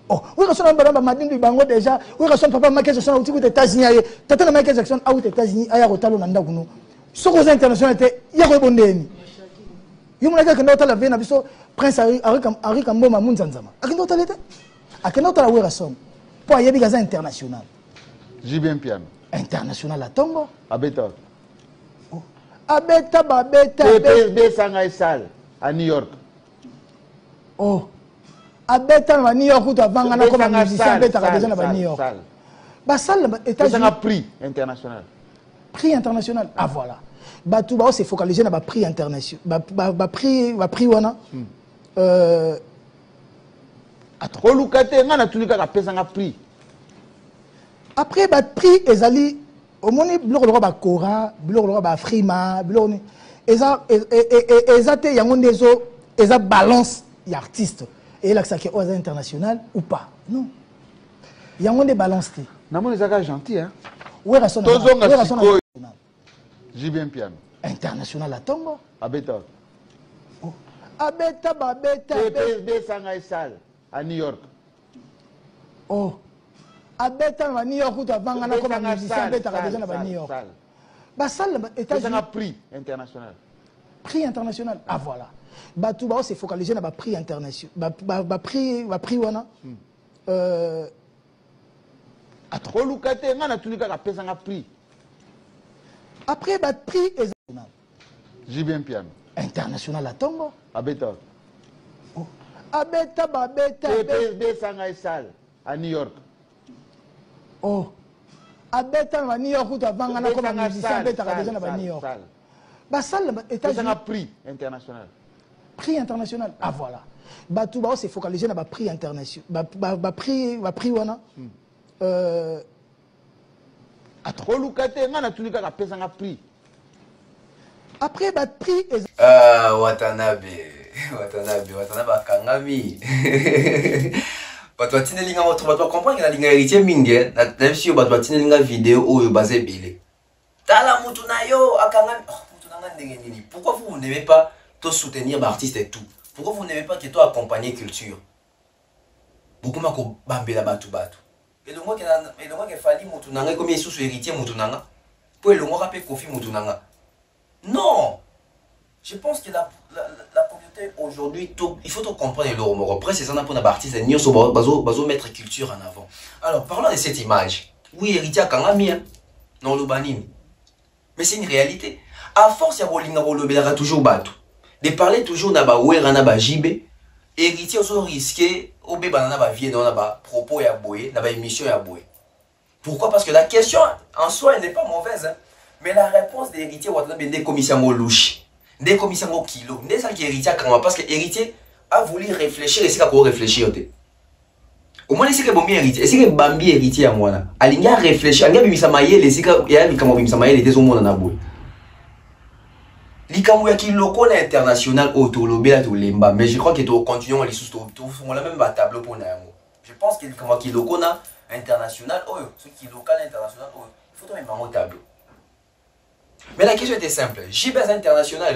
Oh, oui, raison Madine du Bango déjà. Oui, raison Papa Michael Jackson aux États-Unis. Tata Michael Jackson aux États-Unis, à Rotalo Nandaguno. Ce qu'on a international, il y a rebondé. Il y a un autre qui a vu Prince Henri Kambo Mamounzanzama. À quel autre il était? À quel autre la raison? Pour y avoir international. J'ai bien piano. International à Tongo. Abeta. Abeta, Babeta. PPSB Shanghai Salle à New York. Oh. Abeta à New York, tu as vangana comme un musicien, Abeta a déjà à New York. Bah, salle, États-Unis. C'est un prix international. Prix international. Ah, voilà. Bah, tout le s'est focalisé sur le prix international. Bah, prix, wana. Attends. Olukate, on a tout le monde prix. Après, le prix, ils allaient. Au moins, il y a Cora, il y a Frima, il y a balance d'artistes. Et là, c'est international ou pas? Non. Il y a des balances. Non, les gars gentils, hein? Oui, international. J'ai bien piano. International à Tongo. Abeta. Abeta, Babeta. PPSB Shanghai Salle à New York. Oh. Abeta à New York, tu as vangana comme un musicien, Abeta a déjà à New York. Bah, salle, c'est un prix international. Prix international. Ah, voilà. Bah, tout le monde s'est focalisé sur le prix international. Bah, prix, wana. Attends. Olukate, on a tout le monde prix. Après, le prix est international. J'ai bien piano. International à Tongo. Abeta. Oh. Abeta, Babeta. PPSB Shanghai Salle à New York. Oh. Abeta à New York, tu as vangana comme un musicien, Abeta a déjà à New York. Bah, salle, c'est un prix international. Prix international. Ah, voilà. Bah, tout le monde s'est focalisé sur le prix international. Bah, prix, wana. Attends. Olukate, on a tout le monde prix. Après, le prix est... Watanabe Kangami. Bato batine linga moto bato comprendre na linga héritier mingi na devsi bato batine linga vidéo oyo basé belé. Tala mutu na yo akangami. Oh, mutu na ndenge nini. Pourquoi vous n'aimez pas te soutenir l'artiste et tout? Pourquoi vous n'aimez pas que toi accompagner culture? Beaucoup ma ko bambela batu. Et le moi que fali mutu nanga comme yesu sur héritier mutu nanga. Pour le moi rappeler Kofi mutu nanga. Non. Je pense que la communauté aujourd'hui, il faut tout comprendre le mot. Après, c'est ça pour la partie, c'est de mettre culture en avant. Alors, parlons de cette image. Oui, héritier Kangami, non, l'Ubanini. Mais c'est une réalité. À force, il y a toujours battu. De parler toujours d'aba ouera naba jibe, héritier aussi risqué, au bébé naba vie dans naba propos ya boé, naba émission ya boé. Pourquoi? Parce que la question en soi, elle n'est pas mauvaise. Hein? Mais la réponse des héritiers, c'est des commissions louches. Des commissions au kilo, des gens qui héritiers parce que héritier a voulu réfléchir et c'est quoi réfléchir. Au moins, c'est que bon héritier, c'est que Bambi héritier à moi là. Alinga réfléchir, alinga bimisa maye, les sika ya bikamo bimisa maye, les deux au monde na boy. Likamu ya ki loko na international autolobé la tolemba, mais je crois que tu continuons les sous on la même tableau pour naimo. Je pense que comme ki loko na international, oh, ce qui local international, oh, il faut même un tableau. Mais la question était simple. JB international,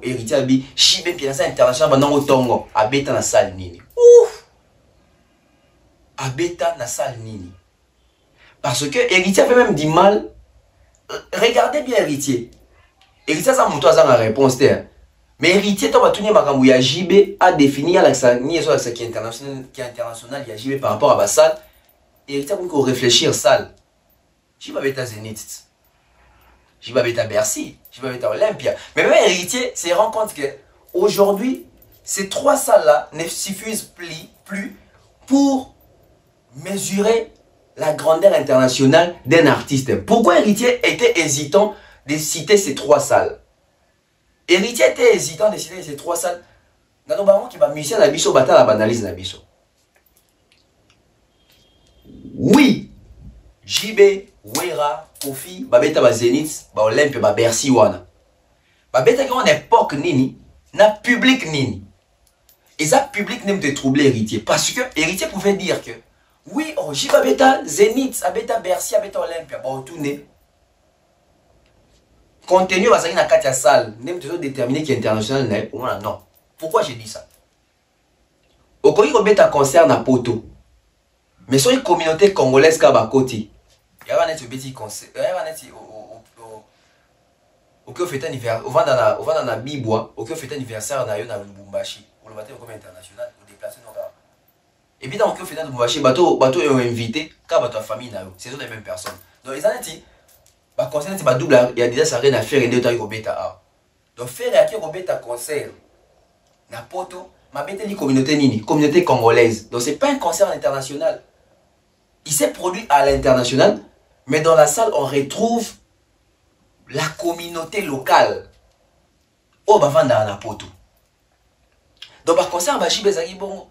héritier Abi, JB international, maintenant au Tongo, à Beta na salle nini. Ouf! abeta na salle nini. Parce que héritier avait même du mal. Regardez bien héritier. Héritier ça montre ça la réponse terre. Mais héritier toi batuni makambu ya JB a défini la ni eso qui est international ya JB par rapport à la salle. Héritier pour réfléchir salle. JB beta Zénith. JB beta Bercy, JB beta Olympia. Mais même héritier se rend compte que aujourd'hui ces trois salles là ne suffisent plus pour mesurer la grandeur internationale d'un artiste. Pourquoi héritier était hésitant de citer ces trois salles? Héritier était hésitant de citer ces trois salles. Dans le moment qui va musicien na biso bata la banalise na biso. Oui, JB, Wera, Kofi, babeta ba Zénith, ba Olympia, ba Bercy wana. Babeta qui en époque nini, na public nini. Et ça public n'aime te troubler héritier parce que héritier pouvait dire que oui, oh, JB abeta Zénith, abeta Bercy, abeta Olympia, bon tourner. Contenu va salir na katia salle, n'aime toujours déterminer qui est international n'est pour moi non. Pourquoi j'ai dit ça? Au Congo ko beta concert na poto. Mais sur une communauté congolaise ka ba koti. Ya va net beti concert, ya va net au que fait anniversaire, au vent dans la Bibois, au que fait anniversaire na yo na Lubumbashi. Pour le matin comme international, au déplacer nos gars. Et puis dans le cas fait dans Lubumbashi, bateau est invité, car bateau famille na yo, c'est les mêmes personnes. Donc ils ont dit bah concert c'est double, il y a déjà ça rien à faire et deux temps bêta. Donc faire à qui bêta concert na poto, ma bête li communauté nini, communauté congolaise. Donc c'est pas un concert international. Il s'est produit à l'international, mais dans la salle on retrouve la communauté locale. Oh bah vanda na poto. Donc par concert bah JB zaki bon.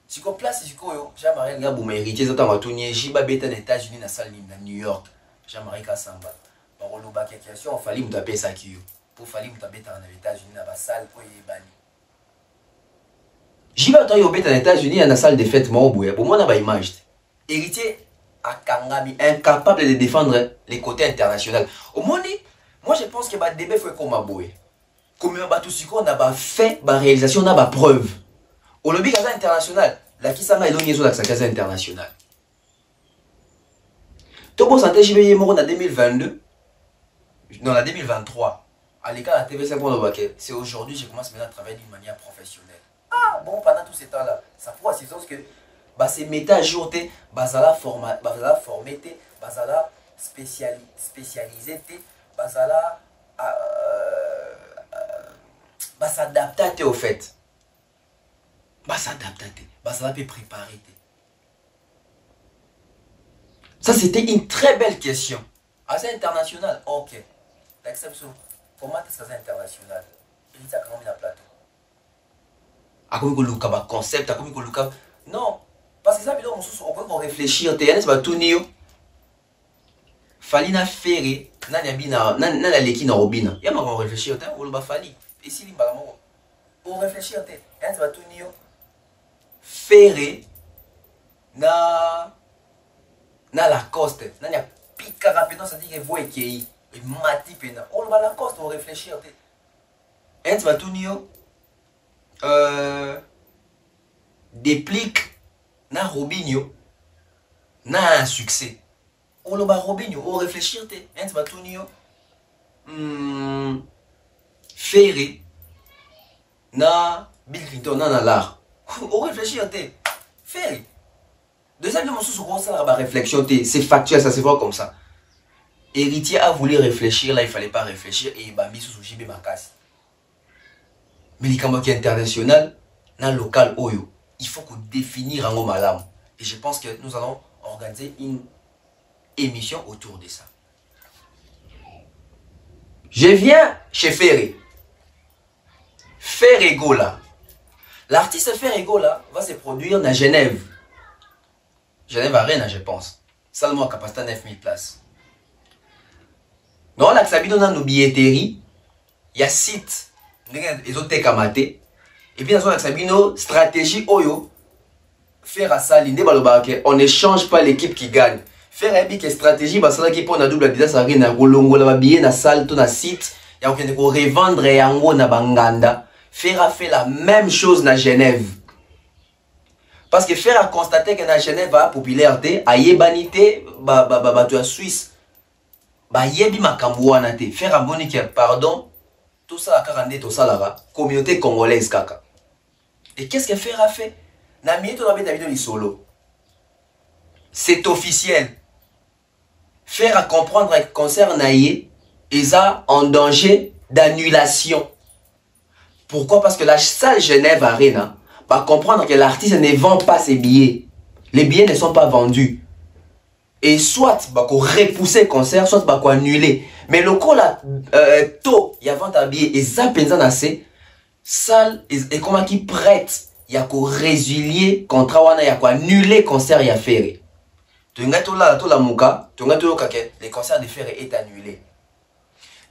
Si qu'on place si qu'on yo, j'aimerais regarder pour m'héritier ça va tourner JB bêta aux États-Unis na salle na New York. J'aimerais qu'à Samba. Par le bac question, il fallait me taper ça qui pour fallait me taper dans les États-Unis dans la salle pour y bani. JB toi yo bêta aux États-Unis dans la salle de fête moi boye. Pour moi na ba image. Héritier à Kangami incapable de défendre les côtés internationaux. Au moins moi je pense que ba débat faut comme aboye. Comme ba tout ce qu'on a ba fait ba réalisation na ba preuve. Au lobby casa international, la qui ça m'a éloigné sur la casa international. Tobo santé JB mort en 2022. Non, en 2023. À l'écart la TV5 pour le baquet. C'est aujourd'hui que je commence maintenant à travailler d'une manière professionnelle. Ah bon, pendant tout ce temps là, ça pourra c'est que bah c'est mettre à jour té, basala format, basala formé té, basala spécialisé té, basala bah s'adapter au fait. Bah s'adapter, bah ça peut préparer. Ça c'était une très belle question. Assez international, ok. L'exception, comment est-ce que c'est international? Il dit ça comment il a plateau. À quoi il y a un concept, à quoi il y a non, parce que ça veut dire qu'on réfléchir, tu vas tout nier. Fali na ferré, na na leki na robina. Il y a ma réfléchir, on va fali. Et si il va on réfléchir, tu vas tout nier. Ferré na Lacoste, na ya pica rapidement ça dit que voit qui est mati pena. On va Lacoste on réfléchir tu. Et tu vas tout nier. Déplique na Robinho na un succès. On le bat Robinho, on réfléchir tu. Et tu vas tout nier. Ferré na Bill Clinton na l'art. On réfléchit, Ferré. Deuxième de mon sous ça la réflexion, c'est factuel, ça se voit comme ça. Héritier a voulu réfléchir, là il fallait pas réfléchir et il m'a mis sous JB Makas. Mais les Kambaki international, dans le local Oyo, il faut qu'on définisse un malam. Et je pense que nous allons organiser une émission autour de ça. Je viens chez Ferré. Ferré Gola. L'artiste Ferré Gola va se produire dans Genève. Genève Arena, je pense. Seulement à capacité 9000 places. Dans la Xabino, dans nos billetteries, il y a site. Les autres kamate. Et puis dans la Xabino, stratégie Oyo. Faire à ça, on n'échange pas l'équipe qui gagne. Faire un pic stratégie, parce que l'équipe on a double déjà ça rien à Rolongo, la billet, na salle, na site. Il y a aucun de revendre et en gros na Banganda. Faire a fait la même chose na Genève. Parce que faire à constater que la Genève a popularité, a yebanité, tu as Suisse, yebi makambuana te, faire à bonique, pardon, tout ça a 42 tout ça là, communauté congolaise kaka. Et qu'est-ce que faire a fait? Na minute on a vidéo li solo. C'est officiel. Faire à comprendre que concert naïe, ils sont en danger d'annulation. Pourquoi? Parce que la salle Genève Arena va comprendre que l'artiste ne vend pas ses billets. Les billets ne sont pas vendus. Et soit va repousser le concert, soit va annuler. Mais le coup là, tôt, il y a 20 billets et ça pensa assez. Salle et comment qui prête, il y a qu'au résilier contrat, il y a qu'à annuler le concert, il y a faire. Tu as tout là, tout la mouka, tu as tout le concert de faire est annulé.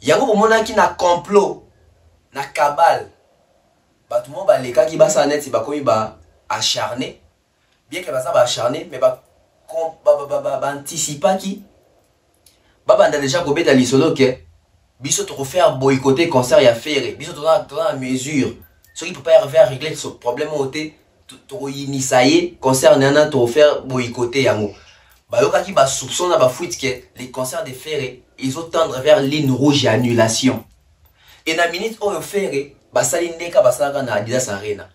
Il y a un moment qui n'a complot, n'a cabale. Bah, tout le monde va les cas qui va s'en être, c'est acharné. Bien que ça va acharné, mais anticiper qui. On a déjà gobé dans l'isolo que biso te refaire boycotter concert ya faire. Biso te dans la mesure. Ce qui peut pas arriver à régler ce problème au thé, to initier concert nana te refaire boycotter yango. Bah yoka qui ba soupçon na ba fuite que les concerts de ferré, ils ont tendre vers ligne rouge et annulation. Et na minute où on ferré, ba sali ndeka ba sala na Adidas Arena.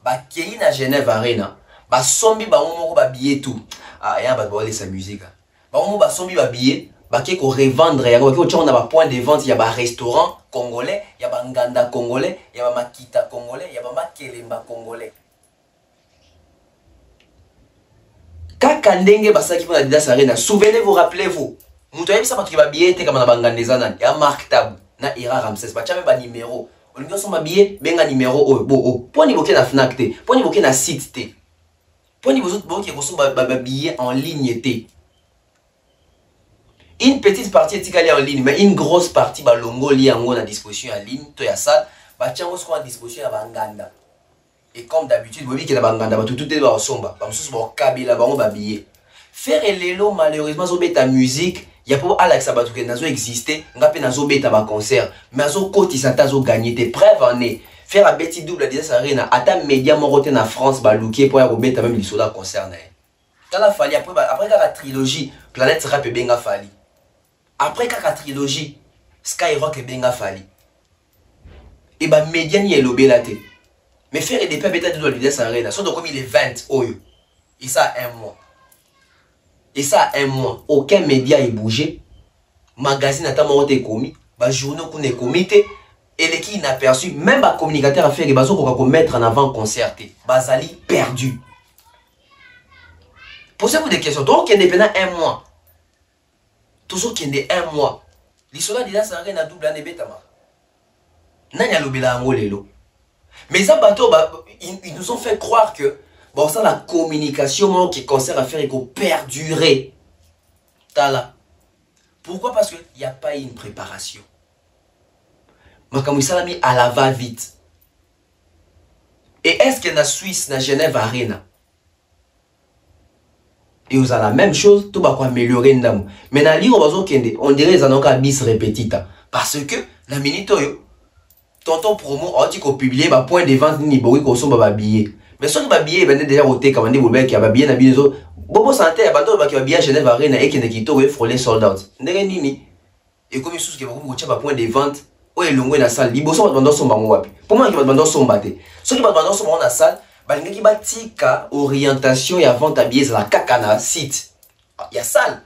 Ba kei na Genève Arena, ba sombi ba moko ba billet tout. Ah ya ba boler sa musique. Ba moko ba sombi ba billet, ba ke ko revendre ya ko tchon na ba point de vente, ya ba restaurant congolais, ya ba nganda congolais, ya ba makita congolais, ya ba makelemba congolais. Kaka ndenge basaki pour Adidas Arena, souvenez-vous, rappelez-vous. Moutoye bisa batu ba billet te kama na bangandeza nani, ya Mark Tab na Ira Ramses, ba chame ba numéro. Olingo so ba billet benga numéro o bo o. Poni boke na Fnac te, poni boke na site te. Poni boke ko so ba billet en ligne te. Une petite partie est en ligne, mais une grosse partie ba longo li yango na disposition en ligne, to ya salle, ba chango so en disposition ya banganda. Et comme d'habitude, vous voyez qu'il y a tout est dans somba. Comme ça, c'est kabila, on va habiller. Faire l'élo, malheureusement, zo beta musique, il y a pour Alex Abatou qui n'a existé, on a pas zo beta ba concert, mais zo koti santa zo gagné des preuves en est. Faire un petit double à Adidas Arena, à ta média moroté na France, ba looké pour y beta même l'histoire concert na. Quand la fali après la trilogie, Planète Rap et benga fali. Après la trilogie, Skyrock et benga fali. Et ba média ni elobé la té. Mais faire des bêta de Adidas Arena, sont comme il est 20 oyo. Et ça a un mois. Et ça a un mois. Aucun média est bougé. Magazine n'a pas été commis. Bah journaux qu'on est comité. Et les qui inaperçu. Même les communicateurs à faire des bases qu'on va mettre en avant concerté. Basali perdu. Posez-vous des questions. Donc il y a pendant un mois. Toujours qu'il y a un mois. L'histoire d'Adidas Arena double année bêta. Nanya lobela angolelo. Mais ça, ils nous ont fait croire que bon, ça, la communication qui concerne à faire et qu'on perdurer. Pourquoi? Parce qu'il n'y a pas eu une préparation. Makamou Salami à la va-vite. Et est-ce que la Suisse, la Genève Arena, et vous avez la même chose, tout va améliorer. Mais dans l'île, on dirait qu'ils ont un bis répétita. Parce que la minute, tonton promo, on dit qu'on publie un point de vente ni boui qu'on soit billet. Mais si on a billet, ben déjà au thé, comme on dit, vous voulez qu'il y a billet, n'a billet, bobo santé, abandon, qui a billet à Genève Arena et qui n'est quitté, oui, frôler sold out. N'est nini. Et comme il se trouve qu'il y a un point de vente, où est l'ongoué dans la salle, il bosse dans son bango. Pour moi, il va dans son bâté. Ceux qui va dans son bango dans la salle, il y a une orientation et avant ta billet, c'est la cacana site. Il y a salle.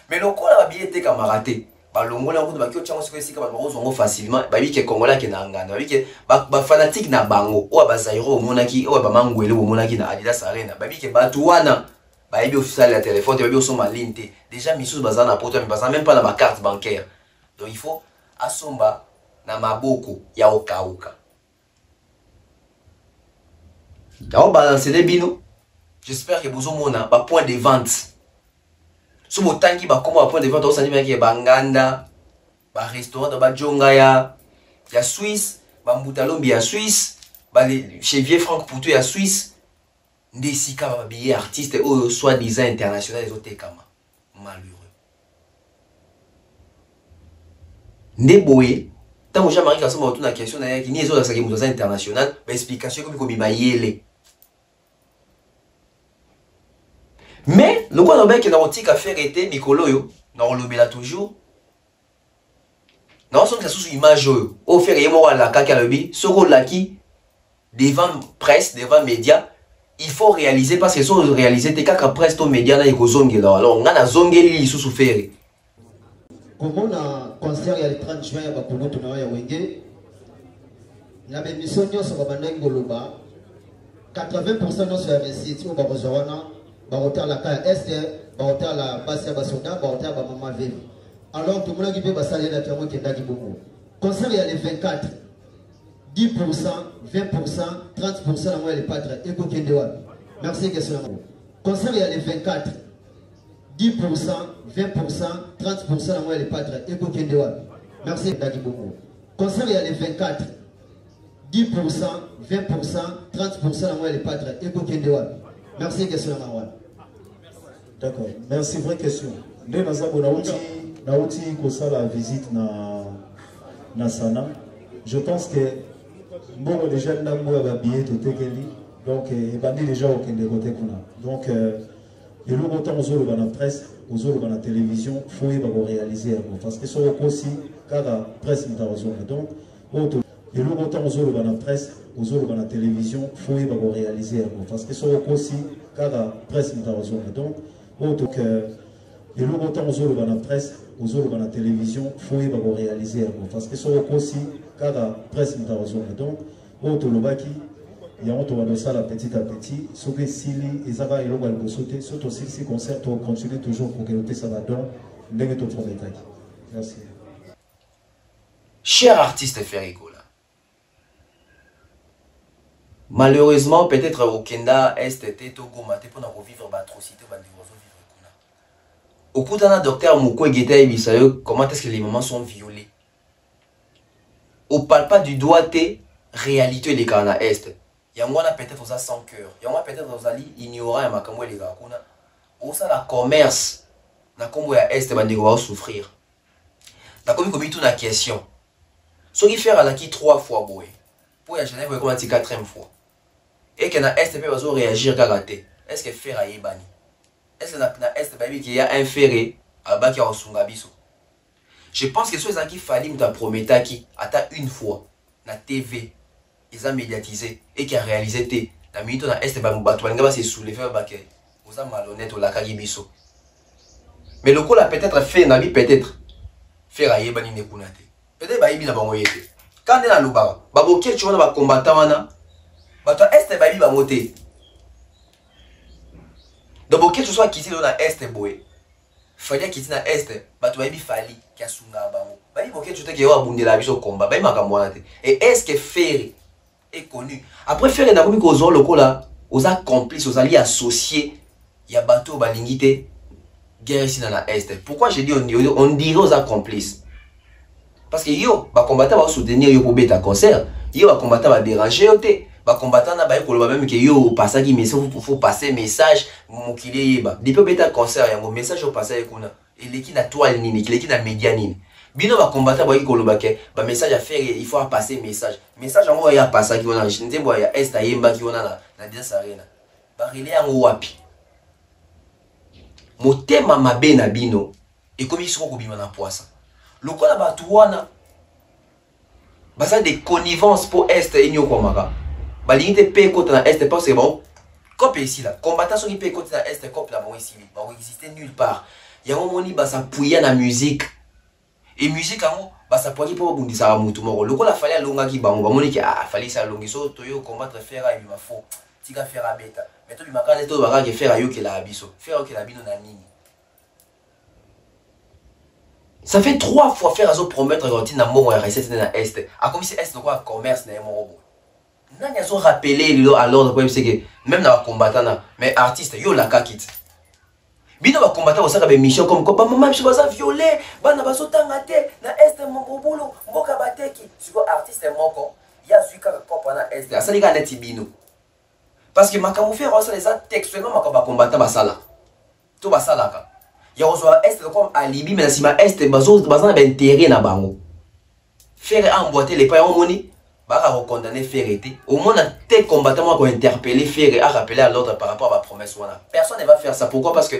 Mais le coup, là, billet était camaraté. Balongola on va facilement babi ke Kongola ke na ngana babi ke ba fanatique na bango o ba Zairo monaki o ba mangwele o monaki na Adidas Arena babi ke batuana ba ebi officiel la téléphone babi osoma linte déjà misus bazana poto mais bazana même pas na ma carte bancaire donc il faut asomba na maboko ya okauka donc balancer les bino j'espère que vous mona ba point de vente. Si vous avez un point de vente, vous avez un banganda, un restaurant, un jonga, il y a Suisse, un boutalombi à Suisse, chez Vieux Franck Poutou à Suisse, des sika des artistes ou soi-disant internationaux, les autres kama. Malheureux. Des boyés, tant que j'ai quand on a une question, il y a des autres internationales, mais explication comme il y a Mais le quoi n'obé que dans tika faire était Nicolo yo, dans le là toujours. Non, c'est que ça sous image yo. Au faire yemo la kaka lobi, ce rôle là qui devant presse, devant médias, il faut réaliser parce que sont réalisés tes kaka presse to médias na iko zonge là. Alors on a zongeli sous faire. Comment on a concert le 30 juin à Bakono Tonawa ya Wenge. La émission sur Babandeng Goloba. 80% de ce récit au Barozorana. Baroter la KST, baroter la Basia Basoda, baroter la Maman Vive. Alors tout le monde qui peut passer la Tiamo qui est d'Aki Bomo. Concert il y a les 24, 10%, 20%, 30% la moyenne des patres. Et pour Kendewa. Merci, question. Concert il y a les 24, 10%, 20%, 30% la moyenne des patres. Et pour Kendewa. Merci, d'Aki Bomo. Concert il y a les 24, 10%, 20%, 30% la moyenne des patres. Et pour Kendewa. Merci, question. D'accord, merci. Vraie question. Dès que nous avons la visite na Sana, je pense que bon déjà nous avons billet tout donc il va déjà aucun des côtés qu'on a. Donc et le autant aux autres dans la presse, aux autres dans la télévision, faut y réaliser parce que sur le aussi car la presse nous a besoin donc et le autant aux autres dans la presse, aux autres dans la télévision, faut y réaliser parce que sur le aussi car la presse nous a besoin donc et le autant aux autres dans la presse, aux autres dans la télévision, faut y réaliser parce que sur le aussi car la presse nous a besoin donc autre le baki il y a on ça la petit à petit ce que Sili et ça va et l'on va sauter surtout si ces concerts continuent toujours pour que ça va donc n'est-ce pas merci. Cher artiste Ferrigo là. Malheureusement peut-être au Kenda Est Togo maté pour nous vivre l'atrocité de au coup d'un docteur Mouko Guetta et Bissayo, comment est-ce que les mamans sont violées? On parle pas du doigté réalité les cas na Est. Il y a peut-être aux sans cœur. Il y a peut-être aux ali ignorant et makamwe les gars. Au ça la commerce na kombo ya Est bandeko va souffrir. Na komi komi tout na question. Ce qui fait à la qui 3 fois boy. Pour ya Genève comme 4e fois. Et que na Est peut pas réagir kagaté. Est-ce que faire à yebani? Est-ce que na Est baby qui a un ferré à baki en sungabiso? Je pense que ceux qui fallait me promettre qui attend une fois na TV ils ont médiatisé et qui a réalisé té la minute na Est ba mubato nga se soulever ba ke aux malhonnête au la kagibiso. Mais le coup là peut-être fait na bi peut-être faire aye bani ne kunate. Peut-être ba yibi na bango yete. Quand na lubaba ba boké tu wana ba combattant wana ba to Est ba bi ba moté. Donc boké tu sois quitté dans Est boy. Fallait quitter na Est ba to ba bi fali ki asunga bango. Ba bi boké tu te ke wa bundela biso combat ba makambo wana te. Et est-ce que faire est connu. Après faire un ami aux locaux là, aux complices, aux alliés associés, il y a bateau balingite guerre ici dans la Est. Pourquoi j'ai dit on dirait aux complices? Parce que yo, ba combattant va soutenir yo pour bêta concert, yo ba combattant va déranger yo te, ba combattant na ba ko même que yo passer qui message faut passer message mokile yeba. Depuis bêta concert ya mo message au passer kuna. Et l'équipe na toile nini, l'équipe na média nini. Bino va combattre ba kolobake ba message à faire il faut passer message en haut ya passer qui on a nzembo ya Est ayemba qui on a na Dance Arena ba relé en wapi motema mabe na bino et comme ils sont ko bima na poisa lokola ba tuwana ba ça des connivences pour Est et nyoko maka ba limite pe côté na Est parce que bon copé ici là combattant qui pe côté na Est copé là bon ici ba exister nulle part il y a un moment ba ça pouiller na musique. Et musique en bah ça pourrait pas bondir ça à mutu moko loko la fallait longa qui bango ba moni ki ah fallait ça longi so toyo combattre faire et ma faux tika faire à beta mais to bimaka to ba ka faire ayo ke la biso faire ke la bino na nini ça fait 3 fois faire azo promettre routine na mongo ya recette na Est a comme si Est de quoi commerce na mo nani azo rappeler à l'ordre pour c'est que même na combattant na mais artiste yo la kakit bino ba combattant au saka be mission comme quoi ba maman je vas violer bana ba sotanga te na Est mon bobolo mboka bateki siko artiste moko ya zuika ko na Est asali ka neti bino parce que makamu faire ça les textuellement makaba combattant ba sala to ba sala ka ya ozo Est comme alibi mais si ma Est bazana ba intérêt na bango faire emboîter les pas on moni va recondamner Ferreté. Au moins, tes combattants vont interpeller Ferreté à rappeler à l'ordre par rapport à la promesse. Personne ne va faire ça. Pourquoi? Parce que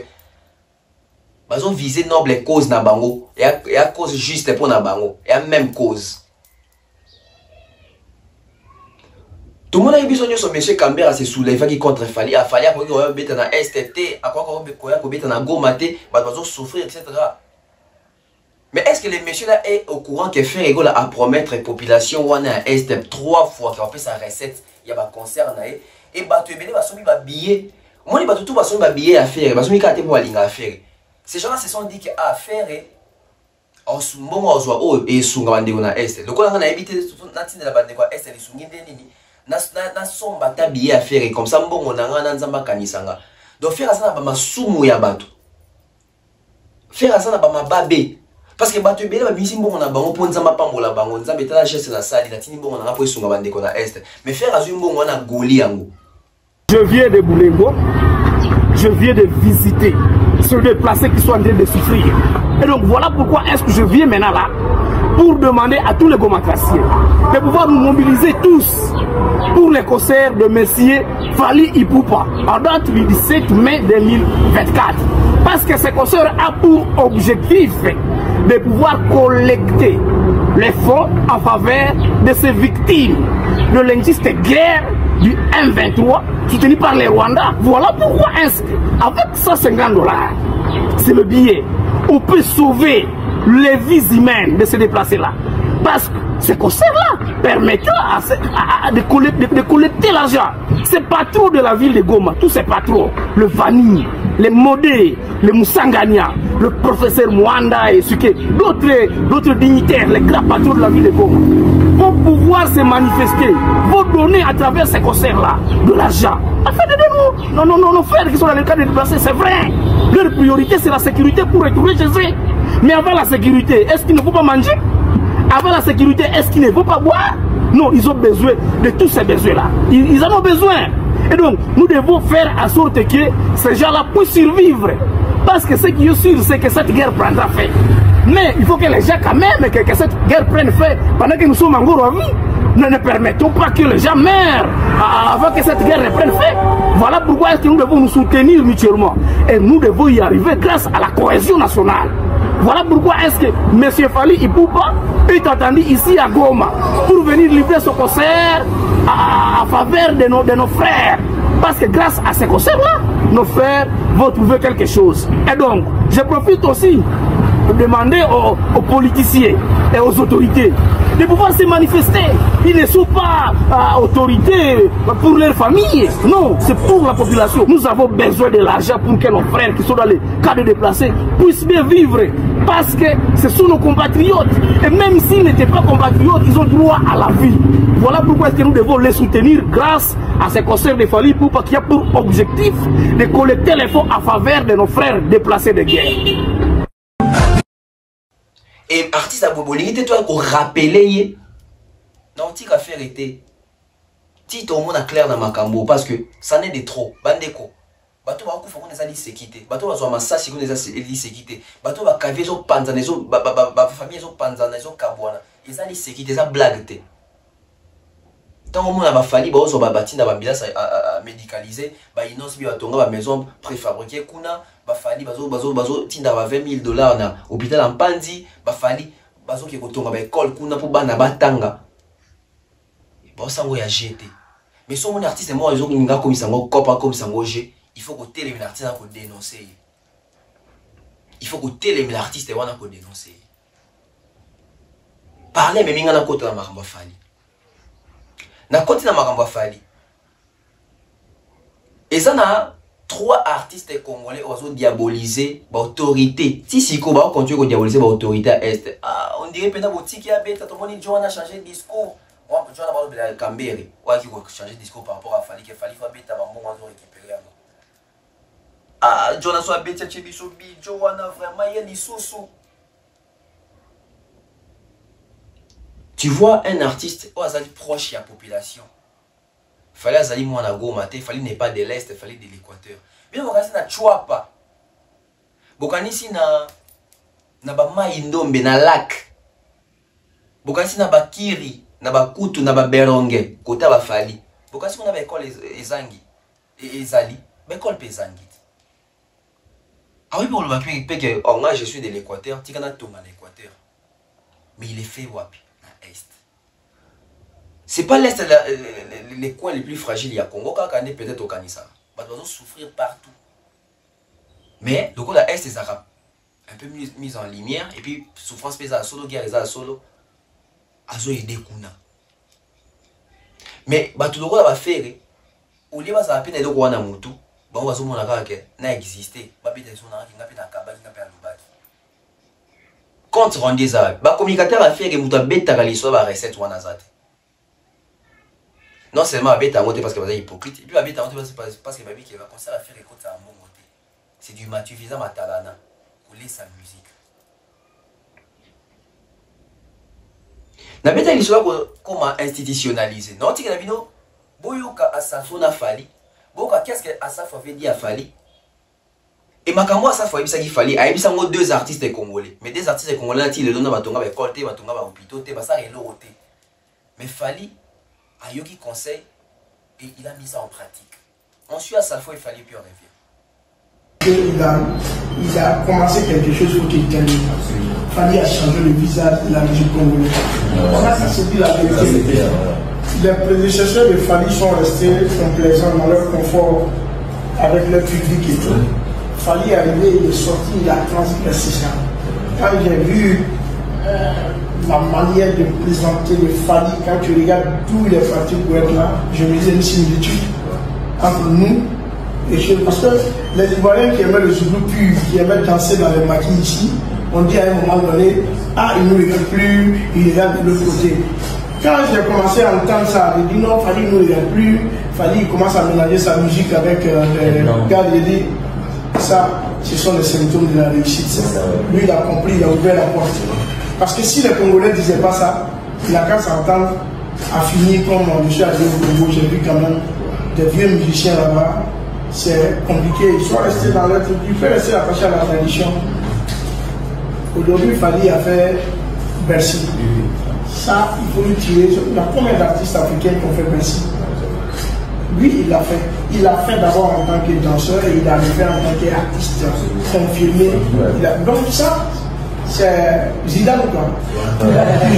ils ont visé noble cause na bango. Et à cause juste pour na bango. Et à même cause. Tout le monde a eu besoin de ce monsieur Cambert à se soulever contre Fali. À Fali, à quoi qu'on va na STT, à quoi qu'on va na Gomate, bah ils vont souffrir, etc. Mais est-ce que le monsieur là est au courant que Ferrego a promettre la population ou on a un step 3 fois qu'il a fait sa recette, il y a un concert et bah tu es venu à billet. Moi les tout va billet à faire, parce que pour aller à faire. Ces gens là se sont dit que à faire en ce moment on soit et sunga bande na est. Donc on a évité natina la bande quoi est les sungi nini. Na somba ta billet à faire comme ça mbongo na ngana nzamba kanisanga. Donc faire ça na ba masumu ya bato. Faire ça na ba mababe. Parce que bato ebele babisi mbongo na bango po nzamba pambola bango nzamba etala geste na sali na tini mbongo na po esunga bandeko na est mais faire azui mbongo na goli yango. Je viens de Boulengo, je viens de visiter se déplacer qui sont en train de souffrir. Et donc voilà pourquoi est-ce que je viens maintenant là pour demander à tous les gomatraciens de pouvoir nous mobiliser tous pour les concerts de Messier Fali Ipupa en date du 17 mai 2024. Parce que ce concert a pour objectif de pouvoir collecter les fonds en faveur de ces victimes de l'injuste guerre du M23 soutenu par les Rwandais. Voilà pourquoi est-ce qu'avec 150 $, c'est le billet, on peut sauver les vies humaines de se déplacer là. Parce que ce concert-là permettra de collecter l'argent. Ces patrons de la ville de Goma, tous ces patrons, le Vani, les Modé, les Moussangania, le professeur Mwanda et d'autres dignitaires, les grands patrons de la ville de Goma, vont pouvoir se manifester, vont donner à travers ces concerts-là de l'argent. Afin d'aider nos frères qui sont dans le cas de déplacer, c'est vrai. Leur priorité, c'est la sécurité pour retourner chez eux. Mais avant la sécurité, est-ce qu'il ne faut pas manger? Avant la sécurité, est-ce qu'il ne faut pas boire? Non, ils ont besoin de tous ces besoins-là. Ils en ont besoin. Et donc, nous devons faire en sorte que ces gens-là puissent survivre. Parce que ce qui est sûr, c'est que cette guerre prendra fin. Mais il faut que les gens, quand même, que cette guerre prenne fin pendant que nous sommes encore en vie. Nous ne permettons pas que les gens meurent avant que cette guerre prenne fin. Voilà pourquoi est-ce que nous devons nous soutenir mutuellement. Et nous devons y arriver grâce à la cohésion nationale. Voilà pourquoi est-ce que M. Fali Ipupa est attendu ici à Goma pour venir livrer ce concert à faveur de nos frères. Parce que grâce à ce concert-là, nos frères vont trouver quelque chose. Et donc, je profite aussi de demander aux politiciens et aux autorités de pouvoir se manifester. Ils ne sont pas autorités pour leur famille. Non, c'est pour la population. Nous avons besoin de l'argent pour que nos frères qui sont dans les cas de déplacés puissent bien vivre. Parce que ce sont nos compatriotes. Et même s'ils n'étaient pas compatriotes, ils ont droit à la vie. Voilà pourquoi est-ce que nous devons les soutenir grâce à ce concert de Fali Ipupa qui a pour objectif de collecter les fonds en faveur de nos frères déplacés de guerre. Et artiste à Boboli, tu dois rappeler non, tu vas faire été. Si tout le monde a clair dans ma cambo, parce que ça n'est de trop. Bandeko. Bato va couper qu'on les a dit séquité. Bato va avoir massa si qu'on les a dit séquité. Bato va caver son panzane, son famille, son panzane, son cabouana. Ils ont dit séquité, ça blague. Tant que monde a fallu, bah on va bâtir dans la à médicaliser, bah ils n'ont pas tonga la maison préfabriquée kuna, bah fallu bazo tinda va $20 000 na hôpital en Pandi, bah fallu bazo qui tonga ba école kuna pour bana batanga. Bah ça on y a jeté. Mais son mon artiste moi ils ont une gars comme sango copa comme sango G, il faut que télé l'artiste pour dénoncer. Il faut que télé l'artiste wana pour dénoncer. Parler mais minga na côté la maramba fallu. Na côté na makambo Fali. Et ça na 3 artistes congolais ont diabolisé l'autorité. Si Siko va continuer à diaboliser l'autorité à Est. Ah, on dirait peut-être que Tiki a bête, tout le monde John a changé de discours. Moi, John a parlé de Cambéré. Ouais, qui va changer de discours par rapport à Fali, que Fali va bête avant bon on récupérer. Ah, John a soit bête chez Bisobi, John a vraiment il y a des sous-sous. Tu vois un artiste, oh, il proche de la population. Il fallait aller moi à Goma, il fallait n'est pas de l'Est, il fallait de l'Équateur. Mais on regarde na Chouapa. Bokanisi na ba Maindombe na lac. Bokanisi na Bakiri, naba kutu naba beronge kota ba fali pourquoi si on avait école ezangi ezali l'école pezangi ah oui pour le papier que oh moi je suis de l'Équateur tikana tonga l'Équateur mais il est fait wapi à est c'est pas l'est les coins les plus fragiles il y a Congo quand peut-être au Kanisa bah doit souffrir partout mais donc la est des arabes un peu mise en lumière et puis souffrance pesa solo guerre les solo azo aider kuna mais bah tout le monde va faire au lieu ça peine de quoi na mutu bon va mona kaka na exister ba bita son na kinga pena kabaki na pena lubaki compte rendu ça ba communicateur va faire que mutu beta ka l'histoire ba recette wana zate non seulement beta moté parce que va hypocrite et puis ba beta moté parce que ba bi qui va concert à faire écoute ça à mon côté c'est du matuvisa matalana couler sa musique na beta l'histoire comment institutionnaliser non tika na bino boyoka asafo na fali boka qu'est-ce que asafo avait dit à fali et makamwa asafo ebisa ki fali a ebisa ngo deux artistes congolais mais des artistes congolais na ti le lona batonga ba école te batonga ba hôpital te basa relo te mais fali a yoki conseil et il a mis ça en pratique on suit asafo et fali puis on revient il a commencé quelque chose pour qu'il termine. Fali a changé le visage de la musique congolaise. Ça c'est dit la vérité. Les prédécesseurs de Fali sont restés complaisants dans leur confort avec leur public et tout. Fali est arrivé, il est sorti, il a transgressé ça. Quand j'ai vu la manière de présenter le Fali, quand tu regardes d'où il est parti pour être là, je me disais une similitude entre nous. Parce que les Ivoiriens qui aimaient le Zoulou pur, qui aimaient danser dans les maquis ici, on dit à un moment donné, ah, il ne nous regarde plus, il regarde de l'autre côté. Quand j'ai commencé à entendre ça, j'ai dit non, Fali ne nous regarde plus, Fali commence à mélanger sa musique avec les gars, j'ai dit, ça, ce sont les symptômes de la réussite. Lui, il a compris, il a ouvert la porte. Parce que si les Congolais ne disaient pas ça, il a qu'à s'entendre à finir comme je suis allé au Congo, j'ai vu quand même des vieux musiciens là-bas. C'est compliqué, ils sont restés dans leur truc, il faut rester attaché à la tradition. Aujourd'hui, Fali a fait Bercy. Ça, il faut lui tirer. Il y a combien d'artistes africains qui ont fait Bercy? Lui, il l'a fait. Il l'a fait d'abord en tant que danseur et il a fait en tant qu'artiste confirmé. Donc ça, c'est Zidane ou quoi? Il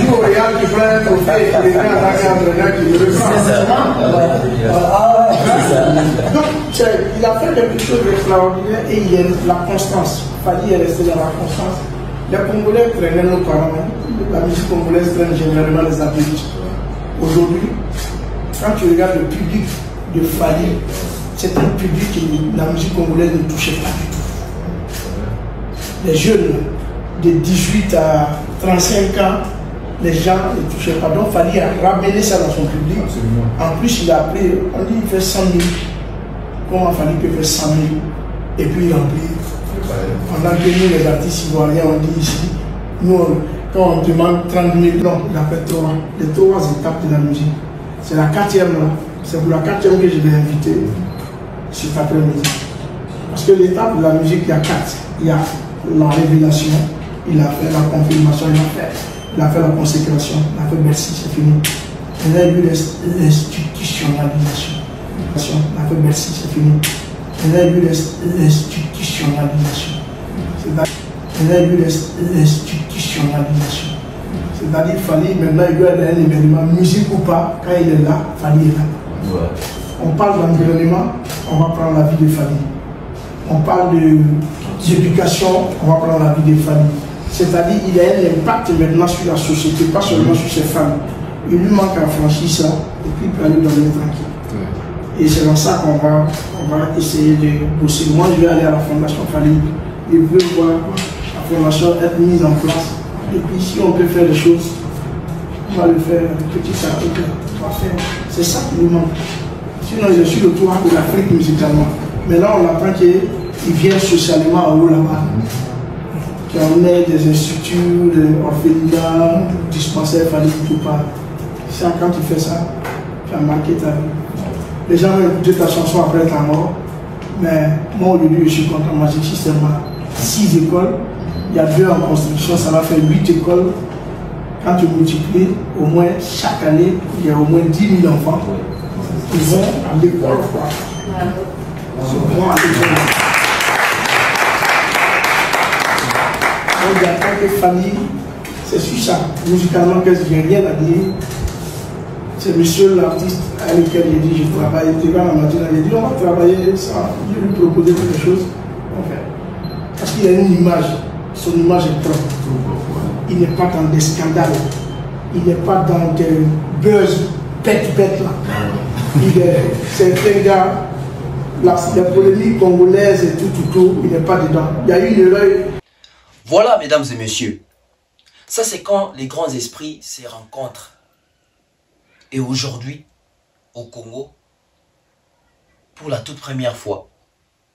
joue au Real, qui prend un trophée et il est en tant qu'entraîneur qui le reprend. Donc, il a fait quelque chose d'extraordinaire et il y a la constance. Fali est resté dans la constance. Les Congolais traînaient nos parents. La musique congolaise traîne généralement les adultes. Aujourd'hui, quand tu regardes le public de Fali, c'est un public que la musique congolaise ne touchait pas du tout. Les jeunes de 18 à 35 ans, les gens ne touchaient pas. Donc Fali a ramené ça dans son public. Absolument. En plus, il a appris, on dit qu'il fait 100 000. Comment Fali peut faire 100 000 et puis il remplit. Pendant que nous, les artistes ivoiriens, on dit ici, nous, quand on demande 30 000, non, il a fait 3. Les 3 étapes de la musique. C'est la 4e là. C'est pour la 4e que je vais inviter cet après-midi. Parce que l'étape de la musique, il y a 4. Il y a la révélation, il a fait la confirmation, il a fait la consécration, il a fait merci, c'est fini. Il a eu l'institutionnalisation. Il a fait merci, c'est fini. Il a eu l'institutionnalisation. Il a eu l'institutionnalisation. C'est-à-dire qu'il fallait maintenant il doit avoir un événement, musique ou pas, quand il est là, Fali est là. Ouais. On parle d'environnement, on va prendre la vie de Fali. On parle d'éducation, on va prendre la vie de Fali. C'est-à-dire qu'il a un impact maintenant sur la société, pas seulement sur ses femmes. Il lui manque à franchir ça, et puis il peut aller dormir tranquille. Ouais. Et c'est dans ça qu'on va essayer de bosser. Moi, je vais aller à la Fondation Fali. Je veux voir la Fondation être mise en place. Et puis si on peut faire des choses, on va le faire petit à petit. C'est ça qui nous manque. Sinon, je suis le tour de l'Afrique musicalement. Mais là, on apprend qu'il vient socialement en haut là-bas. Qu'on ait des instituts, des orphelinats, dispensaires, Fali tout pas. Ça, quand tu fais ça, tu as marqué ta vie. Les gens vont écouter ta chanson après ta mort. Mais moi, au début, je suis content. Moi, j'ai système 6 écoles. Il y a 2 en construction, ça va faire 8 écoles quand tu multiplies, au moins chaque année, il y a au moins 10 000 enfants qui vont à l'école. Donc, il y a tant que famille, c'est sur ça. Musicalement, que je n'ai rien à dire. C'est monsieur l'artiste à lequel il dit je travaille. Il va la matinée, il dit on va travailler ça. Je lui proposer quelque chose. Okay. Parce qu'il a une image. Son image est propre. Il n'est pas dans des scandales. Il n'est pas dans des buzz bête là. C'est un gars. La polémique congolaise et tout, il n'est pas dedans. Il y a une erreur. Voilà, mesdames et messieurs. Ça, c'est quand les grands esprits se rencontrent. Et aujourd'hui, au Congo, pour la toute première fois,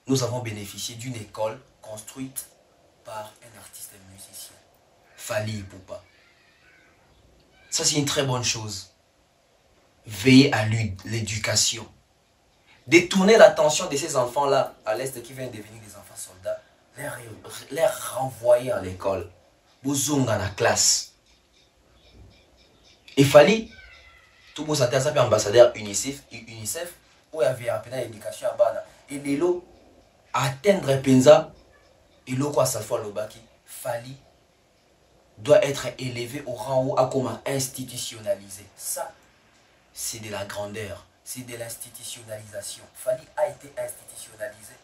nous avons bénéficié d'une école construite par un artiste et musicien, Fally Ipupa. Ça, c'est une très bonne chose. Veiller à l'éducation. Détourner l'attention de ces enfants-là à l'Est qui viennent devenir des enfants soldats, les renvoyer à l'école. Bozonga la classe. Et Fally, tout le monde s'est ambassadeur UNICEF, où il y avait appelé l'éducation à Bana. Et l'élo, atteindre Penza, et l'eau quoi ça fois le baki, Fally doit être élevé au rang où a comme institutionnalisé. Ça, c'est de la grandeur, c'est de l'institutionnalisation. Fally a été institutionnalisé.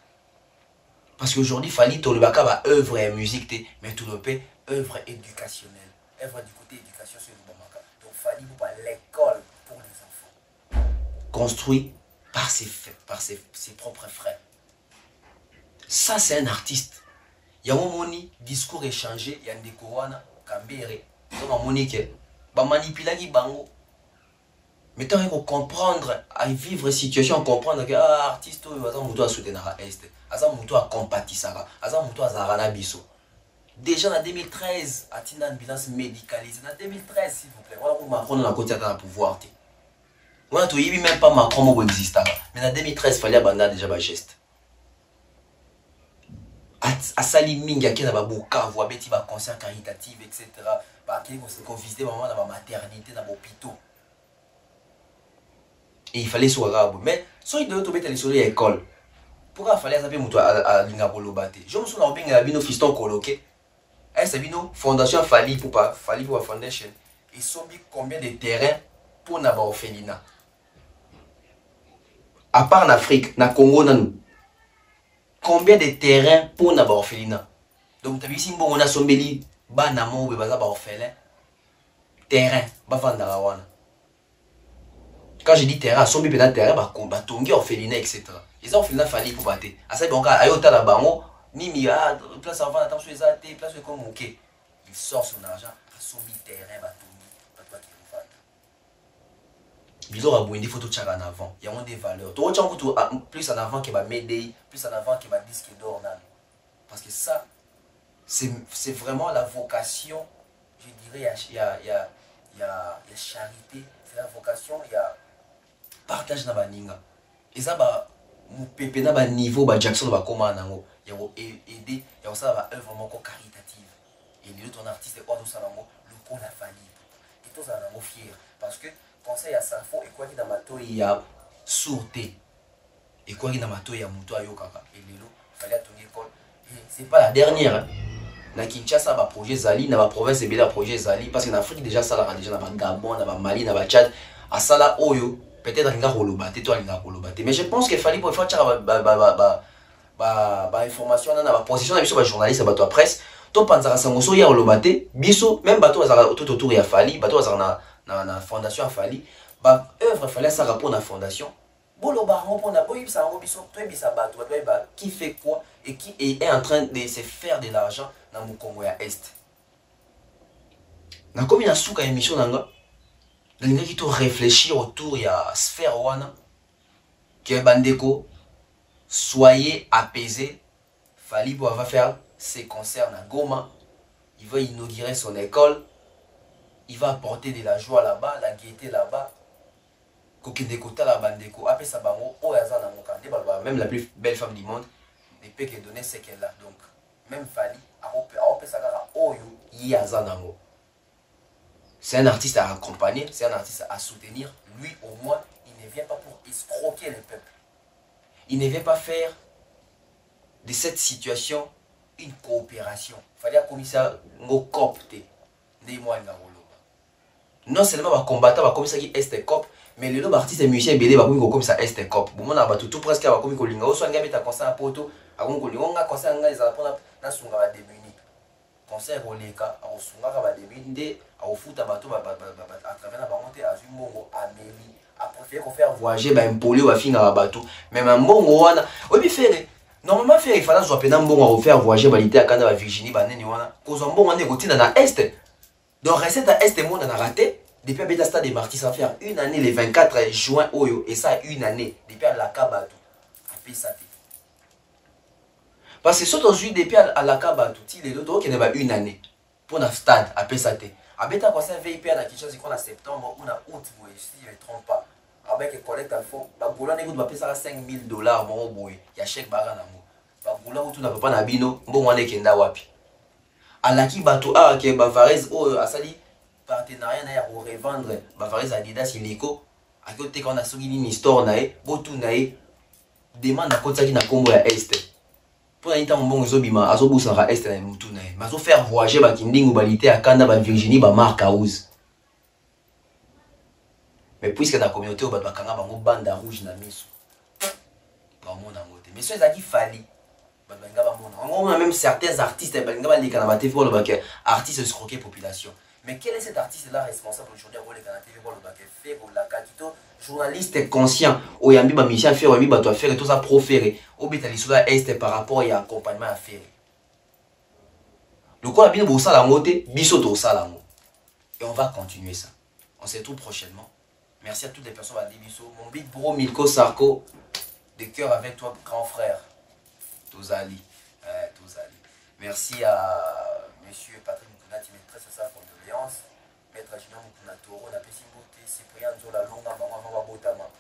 Parce qu'aujourd'hui, Fally, tout le baka va œuvre et musique, mais tout le pays, œuvre éducationnelle. Œuvre du côté éducation sur le Bamaka. Donc Fally, vous parlez l'école pour les enfants. Construit par ses propres frères. Ça, c'est un artiste. Il y a un discours échangé, il y a un découana, Kambere. Donc, on a que, manipuler bango. Mais tant qu'on comprendre, à vivre la situation, comprendre que l'artiste, il va soutenir l'Est, il va compatir, il va zarana biso. Déjà en 2013, il y a une ambulance médicalisée. En 2013, s'il vous plaît, voilà où Macron a côté de pouvoir. On a même pas Macron qui existe. Mais en 2013, il fallait abandonner déjà le geste. À Saliming, il y a des concerts caritatifs, etc. Il faut visiter dans la maternité, dans l'hôpital. Et il fallait soit arabe. Mais si il doit tomber sur l'école, pourquoi il fallait savoir à l'Ingabolo Bate? Je me souviens bien que nos fistons coloqués. C'est une fondation Fally Ipupa Foundation. Ils sont combien de terrains pour n'avoir orphelinat? À part en Afrique, dans le Congo, combien de terrains pour n'avoir orphelinat? Donc, tu as vu si on a sombeli, banamo ou baza orphelin, terrain, bavandarawana. Quand je dis terrain, sombi peut-être terrain, bah tongi orphelinat, etc. Les orphelinats Fally Ipupa. À ça, donc, à yota la bango, ni mi a place avant, attention les athées, place comme ok. Il sort son argent, à sombi terrain, bah tongi, pas toi qui le fais. Biso a boué des photos de en avant. Il y a des valeurs. Tu vois, plus en avant que ma médaille, plus en avant que ma disque d'or. Parce que ça, c'est vraiment la vocation. Je dirais, il y a charité, c'est la vocation, il y a partage dans la ninga. Et ça, mon pépé dans le niveau, Jackson va comment il y a aider, il y a ça œuvre vraiment caritative. Et les autres artistes, le coup la Fally. Et tous sont fiers. Parce que conseil à Safo et quoi qu'il y a dans ma il y a sûreté. Et quoi qu'il y a dans ma il y a Mouto Ayokaka. Et Lelo, il fallait à ton école. Et c'est pas la dernière. Na Kinshasa, il y a un projet Zali, dans la province, il y a un projet Zali. Parce qu'en Afrique, déjà, ça a déjà dans le Gabon, dans le Mali, dans le Tchad. À ça, là, Oyo, peut-être qu'il y a un Rolobate, toi, il y a un Rolobate. Mais je pense qu'il fallait pour faire information, dans la position de la journaliste, de la presse. Tout panzara sangoso ya Rolobate, biso, même bateau tout autour, il y a Fally, bateau dans la fondation Fally. Bah, œuvre fallait ça rapport à la fondation. Bolo baron pour na boy ça biso, toi bisa bateau, toi qui fait quoi et qui est en train de se faire de l'argent dans mon Congo à Est. Na comme il y a souka émission nanga, nanga qui to réfléchir autour il y a sphère wana que bandeko soyez apaisés. Fally va faire ses concerts à Goma, il va inaugurer son école, il va apporter de la joie là-bas, la gaieté là-bas. Même la plus belle femme du monde ne peut que donner ce qu'elle a. Donc, même Fally, C'est un artiste à accompagner, c'est un artiste à soutenir. Lui, au moins, il ne vient pas pour escroquer le peuple. Il ne vient pas faire de cette situation une coopération. Il fallait comme ça, nous copter. Non seulement les combattants comme ça qui est cop, mais les artistes et musiciens BD comme ça est cop. Bon, on a tout presque comme colinga. Au soin gambeta concert à poto, à mon colinga, on a concert en gaza pour na sunga ba débuni. Concert au leka, à sunga ba débuni, à au foot à bateau à travers la monter à Zumongo, à Meli, à préférer qu'on faire voyager ba impolé ou à finir à bateau. Même un bon wana, oui faire. Normalement faire il fallait soit pénal bon à faire voyager balité à Canada, Virginie, banane wana. Cause un bon on est routine dans est. Donc recette à est monde on a raté. Depuis à Stade des Martyrs, ça fait une année, le 24 juin, Oyo, et ça une année, depuis à la Kabatou, à Pessate. Parce que surtout aujourd'hui, depuis à la Kabatou, il y a d'autres qui n'ont pas une année, pour un stade à Pessate. À Beta, quand c'est un VIP à la Kinshasa, c'est en septembre ou en août, si je ne me trompe pas. Avec les collectes à fond, il y a 5 000 $, bon, il y a chèque baran à moi. Il y a tout n'a pas nabino, bon, on est kenda wapi. À la Kibatou, à Bavarez, à Sali. Partenariat na ya revendre Bavaris Adidas Iliko à côté quand on a sorti une histoire nae botu nae demande à côté qui na combo ya est pour un temps bon zobima azobusa ra est na mutu nae mazo faire voyager ba kindingu balité à Canada ba Virginie ba Mark House mais puisque la communauté au ba kanga bango banda rouge na miso ba mona ngote mais ceux qui fali ba nga ba mona on a même certains artistes ba nga ba lika na ba TV pour le bac artistes escroquer population. Mais quel est cet artiste-là responsable aujourd'hui à le Canada TV pour le baquet fait pour la Kakito journaliste conscient au yambi ba mission faire yambi ba toi faire tout ça proférer au bitali sola est par rapport à accompagnement à faire. Le quoi bien pour ça la moté biso to ça la mo. Et on va continuer ça. On se retrouve prochainement. Merci à toutes les personnes à Dibiso, mon big bro Milko Sarko de cœur avec toi grand frère Tozali. Tozali. Merci à monsieur Patrick Moukounati, maîtresse à sa condoléance. Maître Junior Moukounatoro, na Pessimbote, Cyprien Zola Longa, Maman Botama.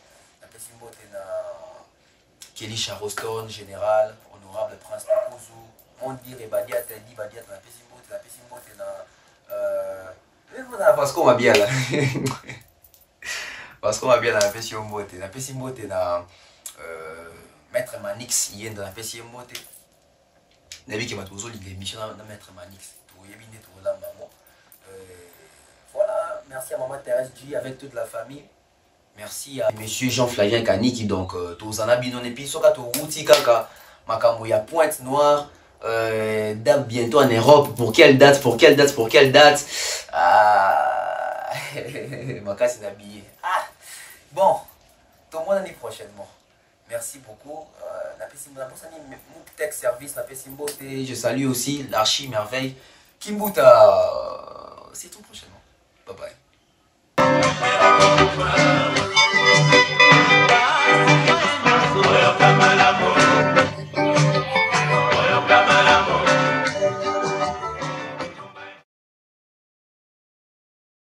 Na Pessimbote, na Kelly Charoston, général, honorable Prince Pouzou, Mondi Rebadiat, Di Badiat, na Pessimbote, na. Parce qu'on va bien là. Parce qu'on va bien dans la Pessimbote. Na Pessimbote, na Maître Manix, il est dans la Pessimbote. Nabi qui m'a toujours dit l'émission de Maître Manix. Voilà, merci à Maman Thérèse G avec toute la famille. Merci à Monsieur Jean-Flavien Kaniki. Donc, tous en habitants et puis, soka to routi kaka, makambo ya Pointe Noire, date bientôt en Europe. Pour quelle date? Pour quelle date? Pour quelle date? Ah, ma casse est habillée. Ah, bon, tout le monde l'année prochainement. Merci beaucoup. Service, je salue aussi l'Archi Merveille. Kimbuta, c'est tout prochainement. Bye bye.